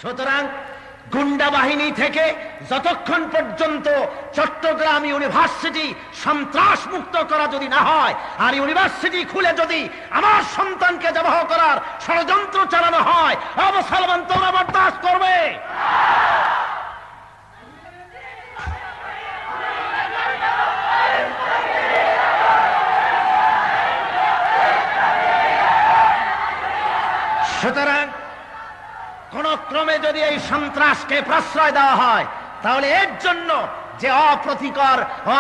সুতরাং গুন্ডা বাহিনী থেকে যতক্ষণ পর্যন্ত চট্টগ্রাম ইউনিভার্সিটি সন্ত্রাস মুক্ত করা যদি না হয়, আর ইউনিভার্সিটি খুলে যদি আমার সন্তানকে জবাহ করার ষড়যন্ত্র চালানো হয়, মুসলমান তোমরা বরদাস্ত করবে? সুতরাং কোন ক্রমে যদি এই সন্ত্রাসকে প্রশ্রয় দেওয়া হয়, তাহলে এর জন্য যে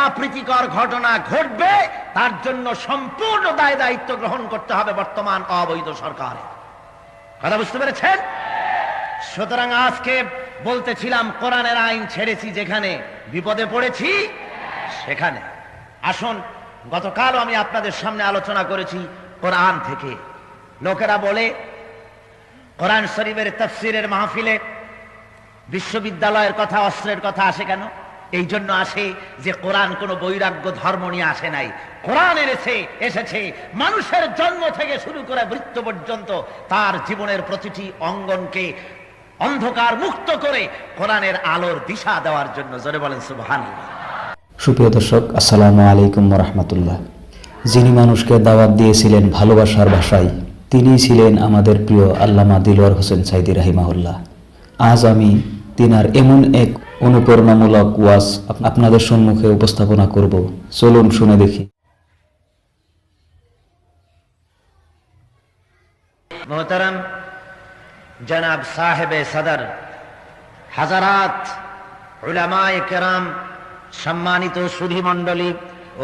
অপ্রীতিকর ঘটনা ঘটবে তার জন্য সম্পূর্ণ দায় দায়িত্ব গ্রহণ করতে হবে বর্তমান অবৈধ সরকারের। কথা বুঝতে পেরেছেন? সুতরাং আজকে বলতেছিলাম, কোরআনের আইন ছেড়েছি যেখানে, বিপদে পড়েছি সেখানে। আসুন, গতকালও আমি আপনাদের সামনে আলোচনা করেছি কোরআন থেকে। লোকেরা বলে কোরআন শরীফের তাফসীরের মাহফিলে বিশ্ববিদ্যালয়ের কথা, অস্ত্রের কথা আসে কেন? এই জন্য আসে যে কোরআন কোনো বৈরাগ্য ধর্ম নিয়ে আসে নাই। কোরআন এসেছে মানুষের জন্ম থেকে শুরু করে মৃত্যু পর্যন্ত তার জীবনের প্রতিটি অঙ্গনকে অন্ধকার মুক্ত করে কোরআনের আলোর দিশা দেওয়ার জন্য। জোরে বলেন সুবহানাল্লাহ। সুপ্রিয় দর্শক, আসসালামু আলাইকুম ওয়া রাহমাতুল্লাহ। যিনি মানুষকে দাওয়াত দিয়েছিলেন ভালোবাসার ভাষায়, তিনিই ছিলেন আমাদের প্রিয় আল্লামা দিলওয়ার হোসেন সাইদী রাহিমাহুল্লাহ। আজ আমি তিনার এমন এক অনুপ্রেরণামূলক ওয়াজ আপনাদের সম্মুখে উপস্থাপনা করব। চলুন শুনে দেখি। মোহতারাম জনাব সাহেবে সদর, হাজারাত উলামায়ে কেরাম, সম্মানিত সুধী মণ্ডলী,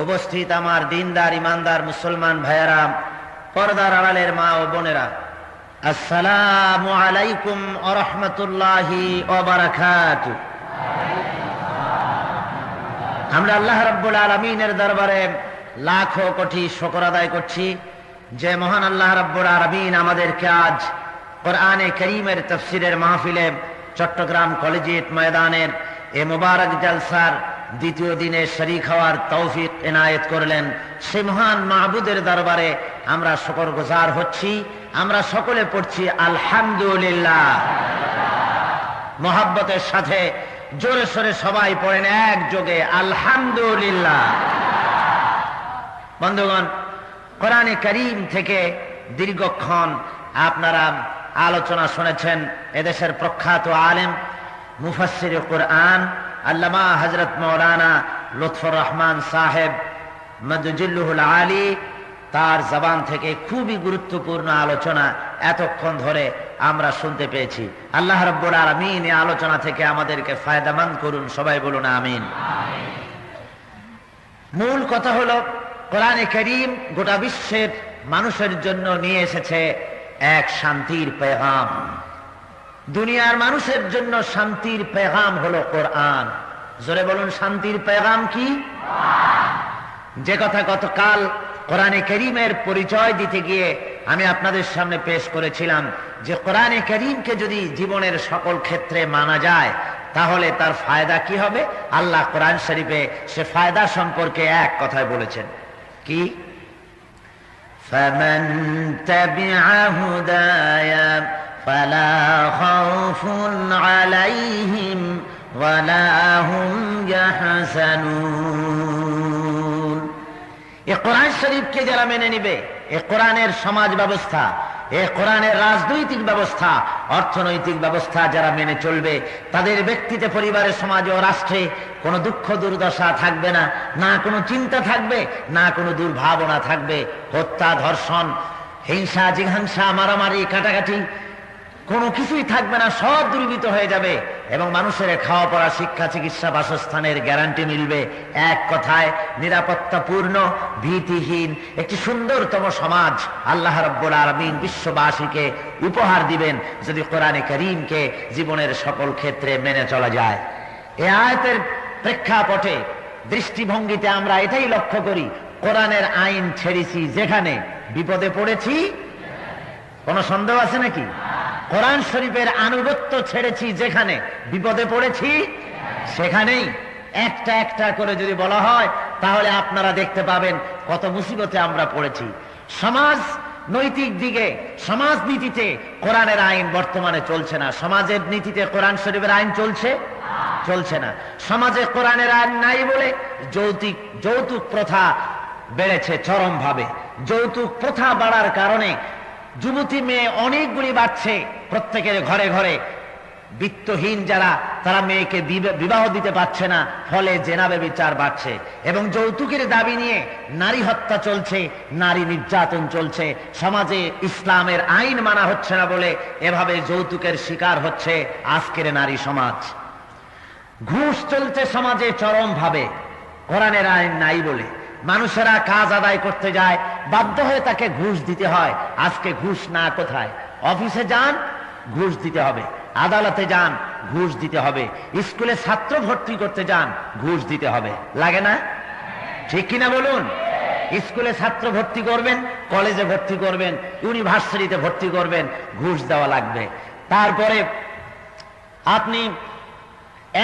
উপস্থিত আমার দিনদার ইমানদার মুসলমান ভাইয়েরা, পর্দার আড়ালের মা ও বোনেরা, আসসালামু আলাইকুম ওয়া রাহমাতুল্লাহি ওয়া বারাকাতুহু। আমরা আল্লাহ রাব্বুল আলামিনের দরবারে লাখো কোটি শুকর আদায় করছি যে মহান আল্লাহ রাব্বুল আলামিন আমাদেরকে আজ কোরআনে কারীমের তাফসীরের মাহফিলে চট্টগ্রাম কলেজিয়েট ময়দানের এই মুবারক জলসার দ্বিতীয় দিনে শরীক হওয়ার তৌফিক এনায়েত করলেন। সে মহান মাহবুদের দরবারে আমরা শুকরগুজার হচ্ছি। আমরা সকলে পড়ছি আলহামদুলিল্লাহ। মোহাব্বতের সাথে জোরে সোরে সবাই পড়েন একযোগে আলহামদুলিল্লাহ। বন্ধুগণ, কোরআনে কারীম থেকে দীর্ঘক্ষণ আপনারা আলোচনা শুনেছেন এদেশের প্রখ্যাত আলেম মুফাসসির কোরআন আল্লামা হযরত মাওলানা লুৎফুর রহমান সাহেব মাদজিল্লুহুল আলী, তার জবান থেকে খুবই গুরুত্বপূর্ণ আলোচনা এতক্ষণ ধরে আমরা শুনতে পেয়েছি। আল্লাহ রাব্বুল আলামিন এই আলোচনা থেকে আমাদেরকে ফায়দামন্দ করুন, সবাই বলুন আমিন। মূল কথা হলো, কোরআনে কারীম গোটা বিশ্বের মানুষের জন্য নিয়ে এসেছে এক শান্তির পেগাম। দুনিয়ার মানুষের জন্য শান্তির পেগাম হলো কোরআন। জোরে বলুন, শান্তির পেগাম কি? যে কথা গতকাল কোরআনে কারীমের পরিচয় দিতে গিয়ে আমি আপনাদের সামনে পেশ করেছিলাম যে কোরআনে কারীমকে যদি জীবনের সকল ক্ষেত্রে মানা যায় তাহলে তার ফায়দা কি হবে। আল্লাহ কোরআন শরীফে সে ফায়দা সম্পর্কে এক কথায় বলেছেন কি? ফামান তাবিআ হুদায়া ফালা খাউফুন আলাইহিম ওয়ালা হুম ইয়াহজানুন। এই কোরআন শরীফকে যারা মেনে নিবে, এই কোরআনের সমাজ ব্যবস্থা, এই কোরআনের রাজনৈতিক ব্যবস্থা, অর্থনৈতিক ব্যবস্থা যারা মেনে চলবে, তাদের ব্যক্তিতে, পরিবারে, সমাজে ও রাষ্ট্রে কোনো দুঃখ দুর্দশা থাকবে না, না কোনো চিন্তা থাকবে, না কোনো দুর্ভাবনা থাকবে। হত্যা, ধর্ষণ, হিংসা, জিঘাংসা, মারামারি, কাটাকাটি কোনো কিছুই থাকবে না, সব দূরীভূত হয়ে যাবে এবং মানুষের খাওয়া পড়া, শিক্ষা, চিকিৎসা, বাসস্থানের গ্যারান্টি মিলবে। এক কথায় নিরাপত্তাপূর্ণ, ভীতিহীন একটি সুন্দরতম সমাজ আল্লাহ রাব্বুল আলামিন বিশ্ববাসীকে উপহার দিবেন যদি কোরআনে কারীমকে জীবনের সকল ক্ষেত্রে মেনে চলা যায়। এই আয়াতের প্রেক্ষাপটে, দৃষ্টিভঙ্গিতে আমরা এটাই লক্ষ্য করি, কোরআনের আইন ছেড়েছি যেখানে, বিপদে পড়েছি। কোনো সন্দেহ আছে নাকি? কোরআন শরীফের আনুগত্য ছেড়েছি যেখানে, বিপদে পড়েছি সেখানেই। একটা একটা করে যদি বলা হয় তাহলে আপনারা দেখতে পাবেন কত মুসিবতে আমরা পড়েছি। সমাজ নৈতিক দিকে সমাজনীতিতে কোরআনের আইন বর্তমানে চলছে না। সমাজের নীতিতে কোরআন শরীফের আইন চলছে না। সমাজে কোরআনের আইন নাই বলে যৌতুক প্রথা বেড়েছে চরমভাবে। যৌতুক প্রথা বাড়ার কারণে যুবতী মেয়ে অনেকগুলি বাড়ছে। প্রত্যেকের ঘরে ঘরে বিত্তহীন যারা, তারা মেয়েকে বিবাহ দিতে পারছে না, ফলে জেনা ব্যভিচার বাড়ছে। এবং যৌতুকের দাবি নিয়ে নারী হত্যা চলছে, নারী নির্যাতন চলছে। সমাজে ইসলামের আইন মানা হচ্ছে না বলে এভাবে যৌতুকের শিকার হচ্ছে আজকের নারী সমাজ। ঘুষ চলছে সমাজে চরমভাবে, কোরআনের আইন নাই বলে। মানুষেরা কাজ আদায় করতে যায়, বাধ্য হয়ে তাকে ঘুষ দিতে হয়। আজকে ঘুষ না কোথায়? অফিসে যান, ঘুষ দিতে হবে। আদালতে যান, ঘুষ দিতে হবে। স্কুলে ছাত্র ভর্তি করতে যান, ঘুষ দিতে হবে। লাগে না? ঠিক কিনা বলুন? স্কুলে ছাত্র ভর্তি করবেন, কলেজে ভর্তি করবেন, ইউনিভার্সিটিতে ভর্তি করবেন, ঘুষ দেওয়া লাগবে। তারপরে আপনি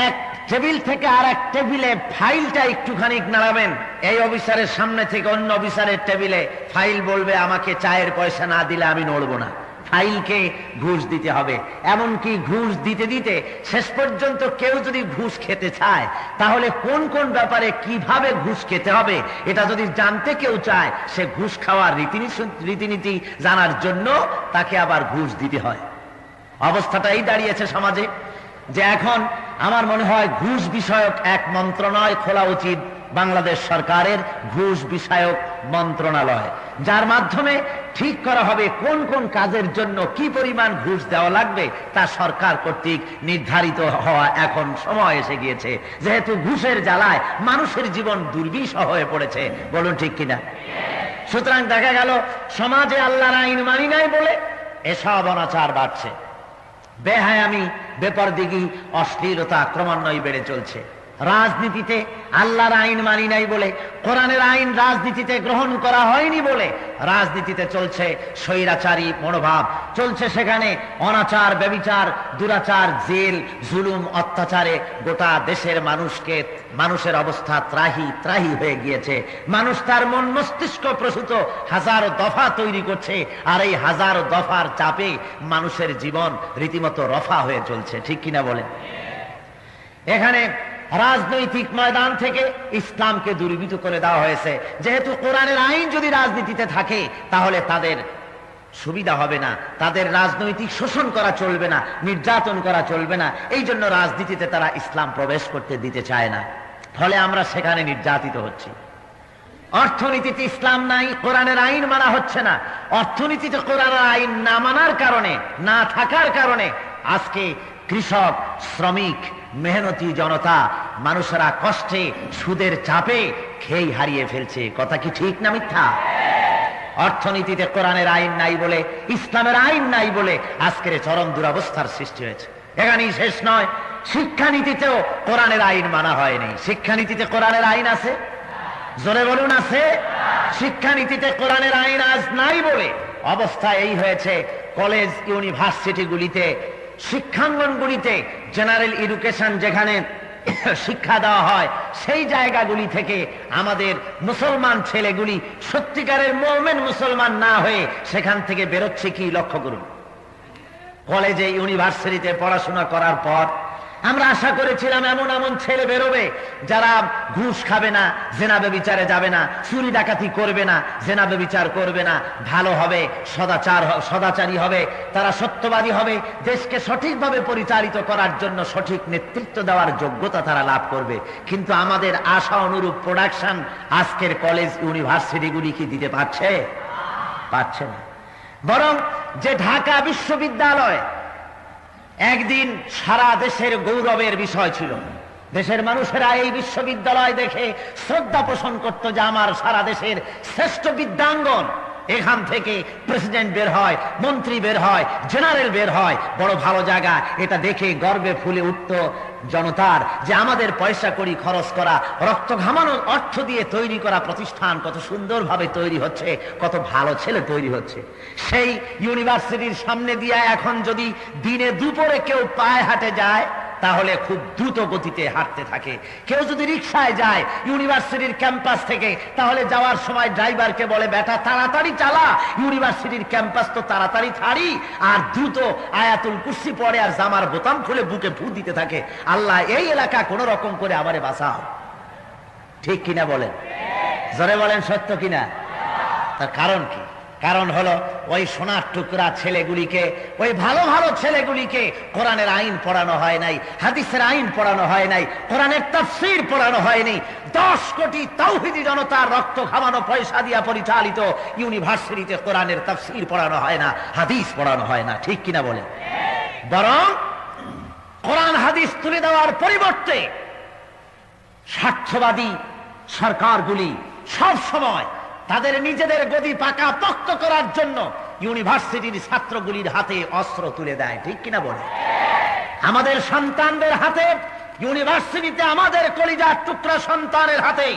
এক টেবিল থেকে আর এক টেবিলে ফাইলটা একটুখানি নাড়াবেন, এই অফিসারের সামনে থেকে অন্য অফিসারের টেবিলে ফাইল বলবে আমাকে চায়ের পয়সা না দিলে আমি নড়বো না। ফাইলকে ঘুষ দিতে হবে। এমনকি ঘুষ দিতে দিতে শেষ পর্যন্ত কেউ যদি ঘুষ খেতে চায়, তাহলে কোন কোন ব্যাপারে কিভাবে ঘুষ খেতে হবে এটা যদি জানতে কেউ চায়, সে ঘুষ খাওয়ার রীতিনীতি জানার জন্য তাকে আবার ঘুষ দিতে হয়। অবস্থাটাই দাঁড়িয়েছে সমাজে যে এখন আমার মনে হয় ঘুষ বিষয়ক এক মন্ত্রণালয় খোলা উচিত, বাংলাদেশ সরকারের ঘুষ বিষয়ক মন্ত্রণালয়, যার মাধ্যমে ঠিক করা হবে কোন কোন কাজের জন্য কি পরিমাণ ঘুষ দেওয়া লাগবে তা সরকার কর্তৃক নির্ধারিত হওয়া এখন সময় এসে গিয়েছে। যেহেতু ঘুষের জ্বালায় মানুষের জীবন দুর্বিষহ হয়ে পড়েছে, বলুন ঠিক কিনা? সুতরাং দেখা গেল সমাজে আল্লাহর আইন মানি নাই বলে এসব অনাচার বাড়ছে। বেহায়ামি, বেপরদিগি, অশ্লীলতা ক্রমান্বয়ে বেড়ে চলছে। রাজনীতিতে আল্লাহর আইন মানি নাই বলে, কোরআনের আইন রাজনীতিতে গ্রহণ করা হয়নি বলে রাজনীতিতে চলছে স্বৈরাচারী মনোভাব, চলছে সেখানে অনাচার, ব্যভিচার, দুরাচার, জেল, জুলুম, অত্যাচারে গোটা দেশের মানুষের অবস্থা ত্রাহি হয়ে গিয়েছে। মানুষ তার মন মস্তিষ্ক প্রসূত হাজারো দফা তৈরি করছে, আর এই হাজারো দফার চাপে মানুষের জীবন রীতিমতো রফা হয়ে চলছে। ঠিক কিনা বলেন? এখানে রাজনৈতিক ময়দান থেকে ইসলামকে দূরীভূত করে দেওয়া হয়েছে। যেহেতু কোরআনের আইন যদি রাজনীতিতে থাকে তাহলে তাদের সুবিধা হবে না, তাদের রাজনৈতিক শোষণ করা চলবে না, নির্যাতন করা চলবে না। এই জন্য রাজনীতিতে তারা ইসলাম প্রবেশ করতে দিতে চায় না, ফলে আমরা সেখানে নির্যাতিত হচ্ছি। অর্থনীতিতে ইসলাম নাই, কোরআনের আইন মানা হচ্ছে না। অর্থনীতিতে কোরআনের আইন না মানার কারণে, না থাকার কারণে আজকে কৃষক, শ্রমিক, মেহনতি জনতা, মানুষেরা কষ্টে, সুদের চাপে খেই হারিয়ে ফেলছে। কথা কি ঠিক না মিথ্যা? অর্থনীতিতে কোরআনের আইন নাই বলে, ইসলামের আইন নাই বলে আজকের চরম দুরবস্থার সৃষ্টি হয়েছে। এখানেই শেষ নয়, শিক্ষানীতিতেও কোরআনের আইন মানা হয়নি। শিক্ষানীতিতে কোরআনের আইন আছে? জোরে বলুন, আছে? শিক্ষানীতিতে কোরআনের আইন আজ নাই বলে অবস্থা এই হয়েছে, কলেজ ইউনিভার্সিটিগুলিতে, শিক্ষাঙ্গনগুলিতে জেনারেল এডুকেশন যেখানে শিক্ষা দেওয়া হয়, সেই জায়গাগুলি থেকে আমাদের মুসলমান ছেলেগুলি সত্যিকারের মুমিন মুসলমান না হয়ে সেখান থেকে বেরোচ্ছে কি লক্ষ্য করুন। কলেজে ইউনিভার্সিটিতে পড়াশোনা করার পর আমরা আশা করেছিলাম এমন এমন ছেলে বেরোবে যারা ঘুষ খাবে না, জেনা ব্যভিচারে যাবে না, চুরি ডাকাতি করবে না, জেনা ব্যভিচার করবে না, ভালো হবে, সদাচারী হবে, তারা সত্যবাদী হবে, দেশকে সঠিকভাবে পরিচালিত করার জন্য সঠিক নেতৃত্ব দেওয়ার যোগ্যতা তারা লাভ করবে। কিন্তু আমাদের আশা অনুরূপ প্রোডাকশন আজকের কলেজ ইউনিভার্সিটিগুলি কি দিতে পারছে? পারছে না। বরং যে ঢাকা বিশ্ববিদ্যালয় একদিন সারা দেশের গৌরবের বিষয় ছিল, দেশের মানুষেরা এই বিশ্ববিদ্যালয় দেখে শ্রদ্ধা পোষণ করত যে আমার সারা দেশের শ্রেষ্ঠ বিদ্যাঙ্গন, এখান থেকে প্রেসিডেন্ট বের হয়, মন্ত্রী বের হয়, জেনারেল বের হয়, বড় ভালো জায়গা। এটা দেখে গর্বে ফুলে উঠত জনতার যে আমাদের পয়সা কড়ি খরচ করা, রক্ত ঘামানো অর্থ দিয়ে তৈরি করা প্রতিষ্ঠান কত সুন্দরভাবে তৈরি হচ্ছে, কত ভালো ছেলে তৈরি হচ্ছে। সেই ইউনিভার্সিটির সামনে দিয়ে এখন যদি দিনে দুপুরে কেউ পায়ে হাঁটে যায়, তাহলে খুব দ্রুত গতিতে হাঁটতে থাকে। কেউ যদি রিকশায় যায় ইউনিভার্সিটির ক্যাম্পাস থেকে, তাহলে যাওয়ার সময় ড্রাইভারকে বলে, বেটা তাড়াতাড়ি চালা, ইউনিভার্সিটির ক্যাম্পাস তো তাড়াতাড়ি ছাড়ি, আর দ্রুত আয়াতুল কুরসি পড়ে আর জামার বোতাম খুলে বুকে ফু দিতে থাকে, আল্লাহ এই এলাকা কোন রকম করে আমারে বাঁচাও। ঠিক কিনা বলেন? জোরে বলেন, সত্য কিনা? তার কারণ কি? কারণ হলো ওই সোনার টুকরা ছেলেগুলিকে, ওই ভালো ভালো ছেলেগুলিকে কোরআনের আইন পড়ানো হয় নাই, হাদিসের আইন পড়ানো হয় নাই, কোরআনের তাফসীর পড়ানো হয়নি। 10 কোটি তাওহীদি জনতার রক্ত খাওয়ানো পয়সা দিয়া পরিচালিত ইউনিভার্সিটিতে কোরআনের তাফসীর পড়ানো হয় না, হাদিস পড়ানো হয় না। ঠিক কিনা বলে? বরং কোরআন হাদিস তুলে দেওয়ার পরিবর্তে স্বার্থবাদী সরকারগুলি সব সময় তাদের নিজেদের গদি পাকা পোক্ত করার জন্য ইউনিভার্সিটির ছাত্রগুলির হাতে অস্ত্র তুলে দেয়। ঠিক কিনা বলে? আমাদের সন্তানদের হাতে, ইউনিভার্সিটিতে আমাদের কলিজার টুকরা সন্তানের হাতে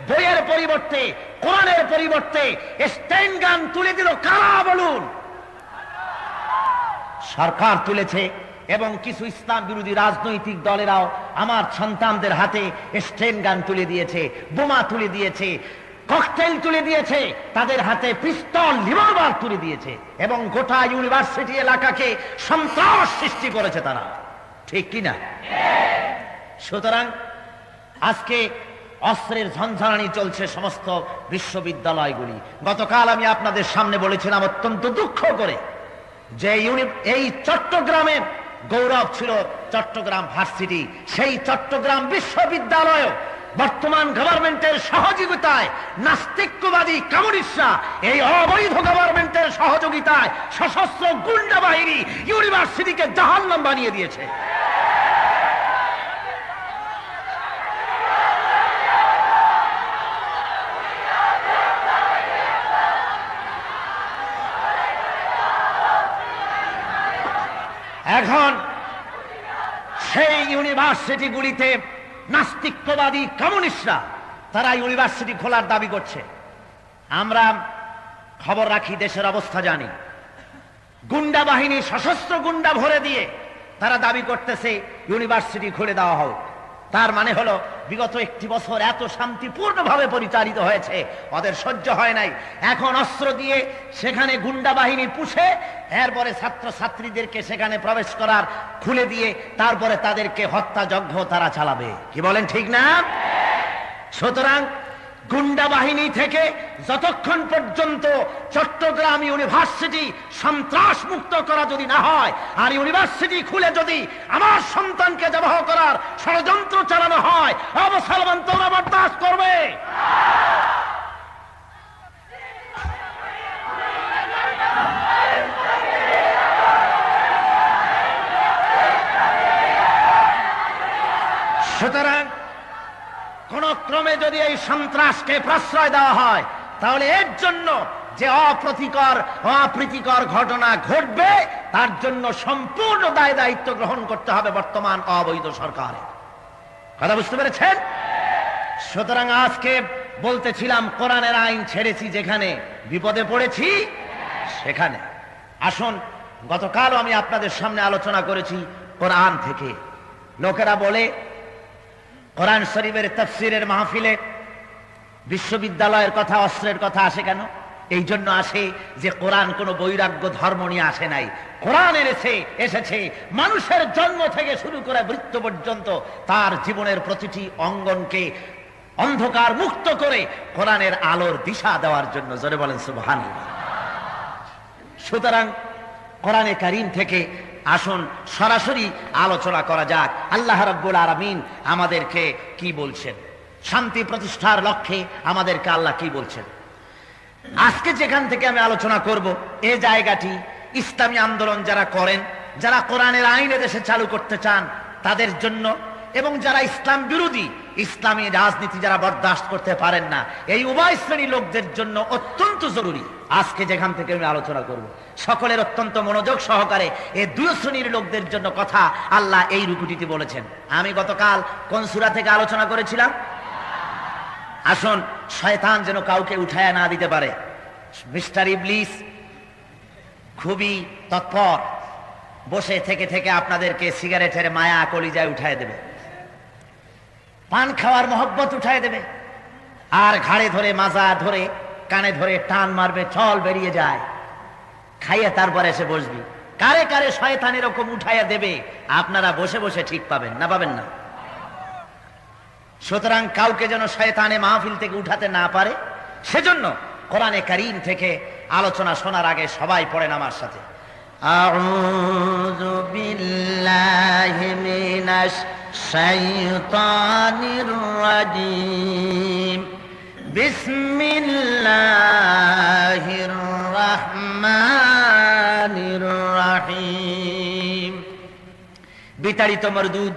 বইয়ের পরিবর্তে, কোরআনের পরিবর্তে স্টেন গান তুলে দিল কারা বলুন? সরকার তুলেছে। এবং কিছু ইসলাম বিরোধী রাজনৈতিক দলেরাও আমার সন্তানদের হাতে স্টেন গান তুলে দিয়েছে, বোমা তুলে দিয়েছে, ককটেল তুলে দিয়েছে, তাদের হাতে পিস্তল, রিভলভার তুলে দিয়েছে, এবং গোটা ইউনিভার্সিটি এলাকাকে সন্ত্রাস সৃষ্টি করেছে তারা। ঠিক কিনা? সুতরাং আজকে অস্ত্রের ঝঞ্ঝানি চলছে সমস্ত বিশ্ববিদ্যালয়গুলি। গতকাল আমি আপনাদের সামনে বলেছিলাম অত্যন্ত দুঃখ করে যে এই চট্টগ্রামের গৌরব ছিল চট্টগ্রাম ভার্সিটি, সেই চট্টগ্রাম বিশ্ববিদ্যালয় বর্তমান গভর্নমেন্টের সহযোগিতায় নাস্তিকবাদী কমিউনিস্টরা, এই অবৈধ গভর্নমেন্টের সহযোগিতায় সশস্ত্র গুন্ডা বাহিনী ইউনিভার্সিটিকে জাহান্নাম বানিয়ে দিয়েছে। এখন সেই ইউনিভার্সিটিগুলিতে নাস্তিকবাদী কমিউনিস্টরা তারা ইউনিভার্সিটি খোলার দাবি করছে। আমরা খবর রাখি, দেশের অবস্থা জানি। গুন্ডা বাহিনী, সশস্ত্র গুন্ডা ভরে দিয়ে তারা দাবি করতেছে ইউনিভার্সিটি খুলে দেওয়া হোক। তার মানে হলো বিগত 1 বছর এত শান্তিপূর্ণভাবে পরিচালিত হয়েছে, ওদের সহ্য হয় নাই। এখন অস্ত্র দিয়ে সেখানে গুন্ডা বাহিনী পুষে, এরপরে ছাত্র ছাত্রীদেরকে সেখানে প্রবেশ করার খুলে দিয়ে তারপরে তাদেরকে হত্যাযজ্ঞ তারা চালাবে। কি বলেন, ঠিক না? সুতরাং গুন্ডা বাহিনী থেকে যতক্ষণ পর্যন্ত চট্টগ্রাম ইউনিভার্সিটি সন্ত্রাস মুক্ত করা যদি না হয়, আর ইউনিভার্সিটি খুলে যদি আমার সন্তানকে জবাহ করার ষড়যন্ত্র চালানো হয়, মুসলমান তোমরা বরদাস্ত করবে? সুতরাং কোন ক্রমে যদি এই সন্ত্রাসকে প্রশ্রয় দেওয়া হয়, তাহলে এর জন্য যে অপ্রীতিকর ঘটনা ঘটবে, তার জন্য সম্পূর্ণ দায় দায়িত্ব গ্রহণ করতে হবে বর্তমান অবৈধ সরকারের। কথা বুঝতে পেরেছেন? সুতরাং আজকে বলতেছিলাম, কোরআনের আইন ছেড়েছি যেখানে, বিপদে পড়েছি সেখানে। আসুন, গতকালও আমি আপনাদের সামনে আলোচনা করেছি কোরআন থেকে। লোকেরা বলে কোরআন শরীফের তাফসীরের মাহফিলে বিশ্ববিদ্যালয়ের কথা, অস্ত্রের কথা আসে কেন? এই জন্য আসে যে কোরআন কোনো বৈরাগ্য ধর্ম নিয়ে আসে নাই। কোরআন এসেছে মানুষের জন্ম থেকে শুরু করে মৃত্যু পর্যন্ত তার জীবনের প্রতিটি অঙ্গনকে অন্ধকার মুক্ত করে কোরআনের আলোর দিশা দেওয়ার জন্য। জোরে বলেন সুবহানাল্লাহ। সুতরাং কোরআনে কারীম থেকে আসুন সরাসরি আলোচনা করা যাক, আল্লাহ রাব্বুল আলামিন আমাদেরকে কি বলছেন, শান্তি প্রতিষ্ঠার লক্ষ্যে আমাদেরকে আল্লাহ কি বলছেন। আজকে যেখান থেকে আমি আলোচনা করব, এই জায়গাটি ইসলামী আন্দোলন যারা করেন, যারা কোরআনের আইন দেশে চালু করতে চান তাদের জন্য, এবং যারা ইসলাম বিরোধী, ইসলামী রাজনীতি যারা বরদাস্ত করতে পারেন না, এই উভয় শ্রেণী লোকদের জন্য অত্যন্ত জরুরি আজকে যেখান থেকে আমি আলোচনা করব। সকলের অত্যন্ত মনোযোগ সহকারে এই 2 শ্রেণীর লোকদের জন্য কথা আল্লাহ এই রুকুটিতে বলেছেন। আমি গতকাল কোন সূরা থেকে আলোচনা করেছিলাম? আসুন, শয়তান যেন কাউকে উঠায়া না দিতে পারে। মিস্টার ইবলিস খুবই তৎপর, বসে থেকে থেকে আপনাদেরকে সিগারেটের মায়া কলিজায় উঠায় দেবে, পান খাওয়ার মহব্বত উঠায় দেবে, আর ঘাড়ে ধরে মাজা ধরে কানে ধরে টান মারবে, চল বেরিয়ে যায়, খাইয়ে তারপরে এসে বসবি। কারে কারে শয়তান এরকম উঠাইয়া দেবে, আপনারা বসে বসে ঠিক পাবেন না? পাবেন না। সুতরাং কাউকে যেন শয়তানে মাহফিল থেকে উঠাতে না পারে, সেজন্য কোরআনে কারীম থেকে আলোচনা শোনার আগে সবাই পড়েন আমার সাথে, আউযু বিল্লাহি মিনাশ শাইতানির রাজীম, বিসমিল্লাহির রাহমানির রাহিম। বিতাড়িত মরদুদ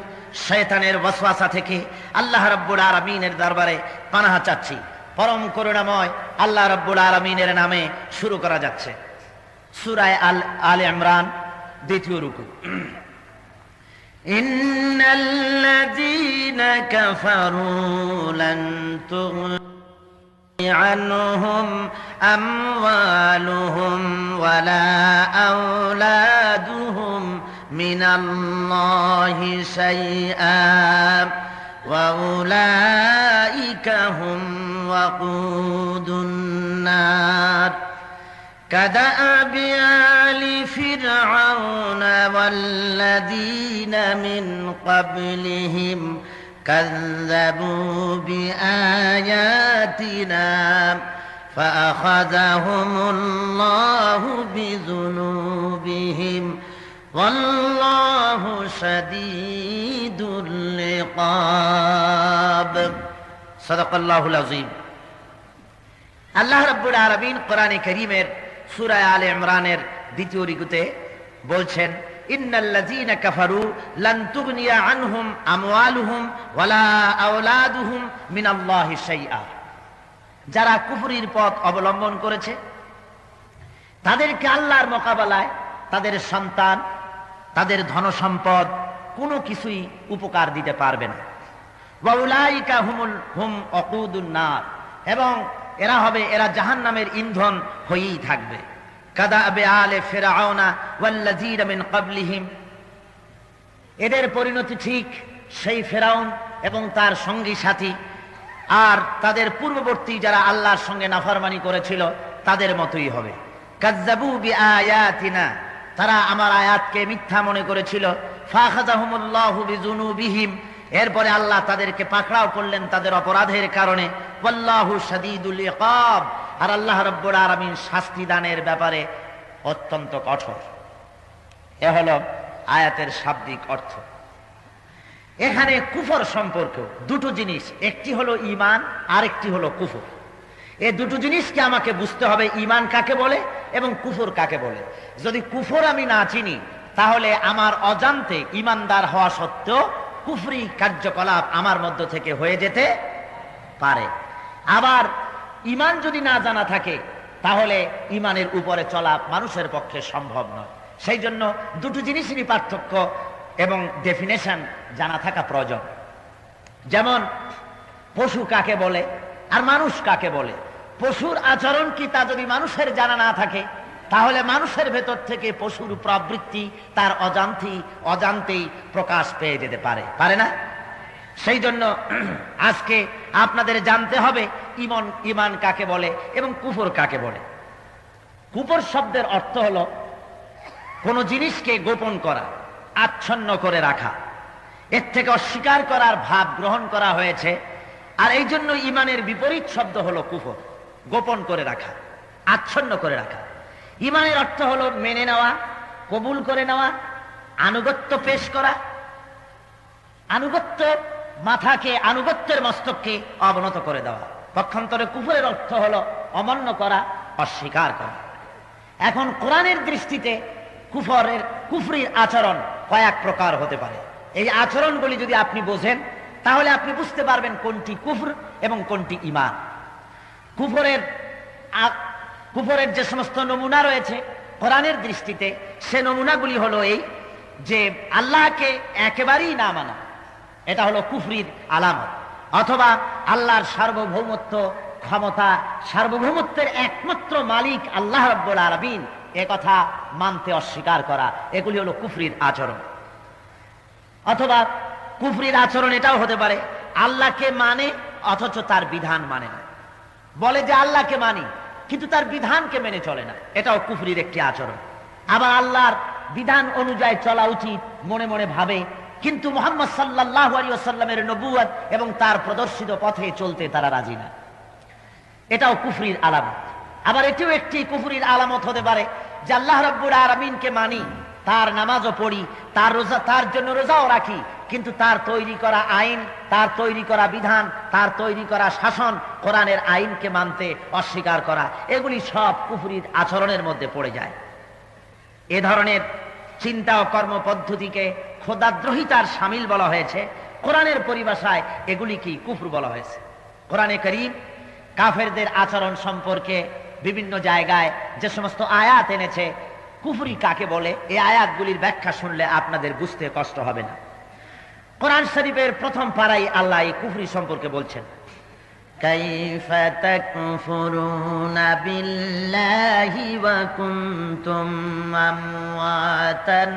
শয়তানের ওয়াসওয়াসা থেকে আল্লাহ রাব্বুল আলামিনের দরবারে পানাহ চাচ্ছি। পরম করুণাময় আল্লাহ রাব্বুল আলামিনের নামে শুরু করা যাচ্ছে সূরা আলে ইমরান, দ্বিতীয় রুকু। ইন্নাল্লাযীনা কাফারু লান তুগনি আনহুম আমওয়ালুহুম ওয়ালা আওলাদুহুম মিনাল্লাহি শাইআ ওয়া উলাইকা হুম ওয়াকুদুন নার কাদাআবি আলি ফিরআউনা ওয়াল্লাযীনা মিন ক্বাবলিহিম কাযযাবু বিআয়াতিনা ফাআখাযাহুমুল্লাহু বিযুনুবিহিম ওয়াল্লাহু শাদীদুল ইকাব। সাদাকাল্লাহুল আযীম। আল্লাহ রাব্বুল আলামিন কোরআনে কারীমের সূরা আলে ইমরানের দ্বিতীয় রুকুতে বলছেন, ইন্নাল্লাযীনা কাফারু লান তুগনিয়া আনহুম আমওয়ালুহুম ওয়ালা আওলাদুহুম মিনাল্লাহি শাইআ। যারা কুফরির পথ অবলম্বন করেছে তাদেরকে আল্লাহর মোকাবেলায় তাদের সন্তান, তাদের ধনসম্পদ কোনো কিছুই উপকার দিতে পারবে না। ওয়া উলাইকা হুম ওয়াকুদুন নার, এবং এরা জাহান্নামের ইন্ধন হয়েই থাকবে। কাদাআবি আলে ফিরআউনা ওয়াল্লাযীনা মিন ক্বাবলিহিম, এদের পরিণতি ঠিক সেই ফেরাউন এবং তার সঙ্গী সাথী আর তাদের পূর্ববর্তী যারা আল্লাহর সঙ্গে নাফরমানি করেছিল তাদের মতোই হবে। কাযযাবু বিআয়াতিনা, তারা আমার আয়াতকে মিথ্যা মনে করেছিল। ফাখাযাহুমুল্লাহু বিযুনুবিহিম, এরপরে আল্লাহ তাদেরকে পাকড়াও করলেন তাদের অপরাধের কারণে। ওয়াল্লাহু শাদীদুল ইকাব, আর আল্লাহ রাব্বুল আলামিন শাস্তি দানের ব্যাপারে অত্যন্ত কঠোর। এ হলো আয়াতের শাব্দিক অর্থ। এখানে কুফর সম্পর্কেও দুটো জিনিস, একটি হলো ঈমান আর একটি হলো কুফর। এই দুটো জিনিসকে আমাকে বুঝতে হবে, ঈমান কাকে বলে এবং কুফর কাকে বলে। যদি কুফর আমি না চিনি তাহলে আমার অজান্তে ঈমানদার হওয়া সত্ত্বেও কুফরি কার্যকলাপ আমার মধ্য থেকে হয়ে যেতে পারে। আবার ঈমান যদি না জানা থাকে তাহলে ঈমানের উপরে চলা মানুষের পক্ষে সম্ভব নয়। সেই জন্য দুটো জিনিসেরই পার্থক্য এবং ডেফিনেশন জানা থাকা প্রয়োজন। যেমন পশু কাকে বলে আর মানুষ কাকে বলে। পশুর আচরণ কি তা যদি মানুষের জানা না থাকে তাহলে মানুষের ভেতর থেকে পশুর প্রবৃত্তি তার অজান্তেই প্রকাশ পেয়ে যেতে পারে না। সেই জন্য আজকে আপনাদের জানতে হবে ঈমান কাকে বলে এবং কুফর কাকে বলে। কুফর শব্দের অর্থ হলো কোনো জিনিসকে গোপন করা, আচ্ছন্ন করে রাখা, এর থেকে অস্বীকার করার ভাব গ্রহণ করা হয়েছে। আর এই জন্য ঈমানের বিপরীত শব্দ হলো কুফর, গোপন করে রাখা, আচ্ছন্ন করে রাখা। ঈমানের অর্থ হলো মেনে নেওয়া, কবুল করে নেওয়া, আনুগত্য পেশ করা। আনুগত্যের মস্তককে অবনত করে দেওয়া। পক্ষান্তরে কুফরের অর্থ হলো অমান্য করা, অস্বীকার করা। এখন কোরআনের দৃষ্টিতে কুফরির আচরণ কয়েক প্রকার হতে পারে। এই আচরণগুলি যদি আপনি বোঝেন তাহলে আপনি বুঝতে পারবেন কোনটি কুফর এবং কোনটি ঈমান। কুফরের যে সমস্ত নমুনা রয়েছে কোরআনের দৃষ্টিতে, সে নমুনাগুলি হলো এই যে আল্লাহকে একেবারেই না মানা, এটা হলো কুফরির আলামত। অথবা আল্লাহর সার্বভৌমত্ব, ক্ষমতা, সার্বভৌমত্বের একমাত্র মালিক আল্লাহ রাব্বুল আলামিন, এ কথা মানতে অস্বীকার করা, এগুলি হলো কুফরির আচরণ। অথবা কুফরির আচরণ এটাও হতে পারে, আল্লাহকে মানে অথচ তার বিধান মানে না, বলে যে আল্লাহকে মানি কিন্তু তার বিধানকে মেনে চলে না, এটাও কুফরির একটি আচরণ। আবার আল্লাহর বিধান অনুযায়ী চলা উচিত মনে মনে ভাবে, কিন্তু মুহাম্মদ সাল্লাল্লাহু আলাইহি ওয়াসাল্লামের নবুয়ত এবং তার প্রদর্শিত পথে চলতে তারা রাজি না, এটাও কুফরির আলামত। আবার এটিও একটি কুফরির আলামত হতে পারে যে আল্লাহ রাব্বুল আলামিনকে মানি, তার নামাজও পড়ি, তার জন্য রোজাও রাখি, কিন্তু তার তৈরি করা আইন, তার তৈরি করা বিধান, তার তৈরি করা শাসন, কোরআনের আইনকে মানতে অস্বীকার করা, এগুলি সব কুফরির আচরণের মধ্যে পড়ে যায়। এ ধরনের চিন্তা ও কর্ম পদ্ধতিকে খোদাদ্রোহিতার শামিল বলা হয়েছে। কোরআনের পরিভাষায় এগুলি কি কুফর বলা হয়েছে। কোরআনে কারীম কাফেরদের আচরণ সম্পর্কে বিভিন্ন জায়গায় যে সমস্ত আয়াত এনেছে, কুফরি কাকে বলে এই আয়াতগুলির ব্যাখ্যা শুনলে আপনাদের বুঝতে কষ্ট হবে না। কোরআন শরীফের প্রথম পারায় আল্লাহ এই কুফরি সম্পর্কে বলছেন, কাইফা তাকফুরুনা বিল্লাহি ওয়া কুনতুম আমওয়াতান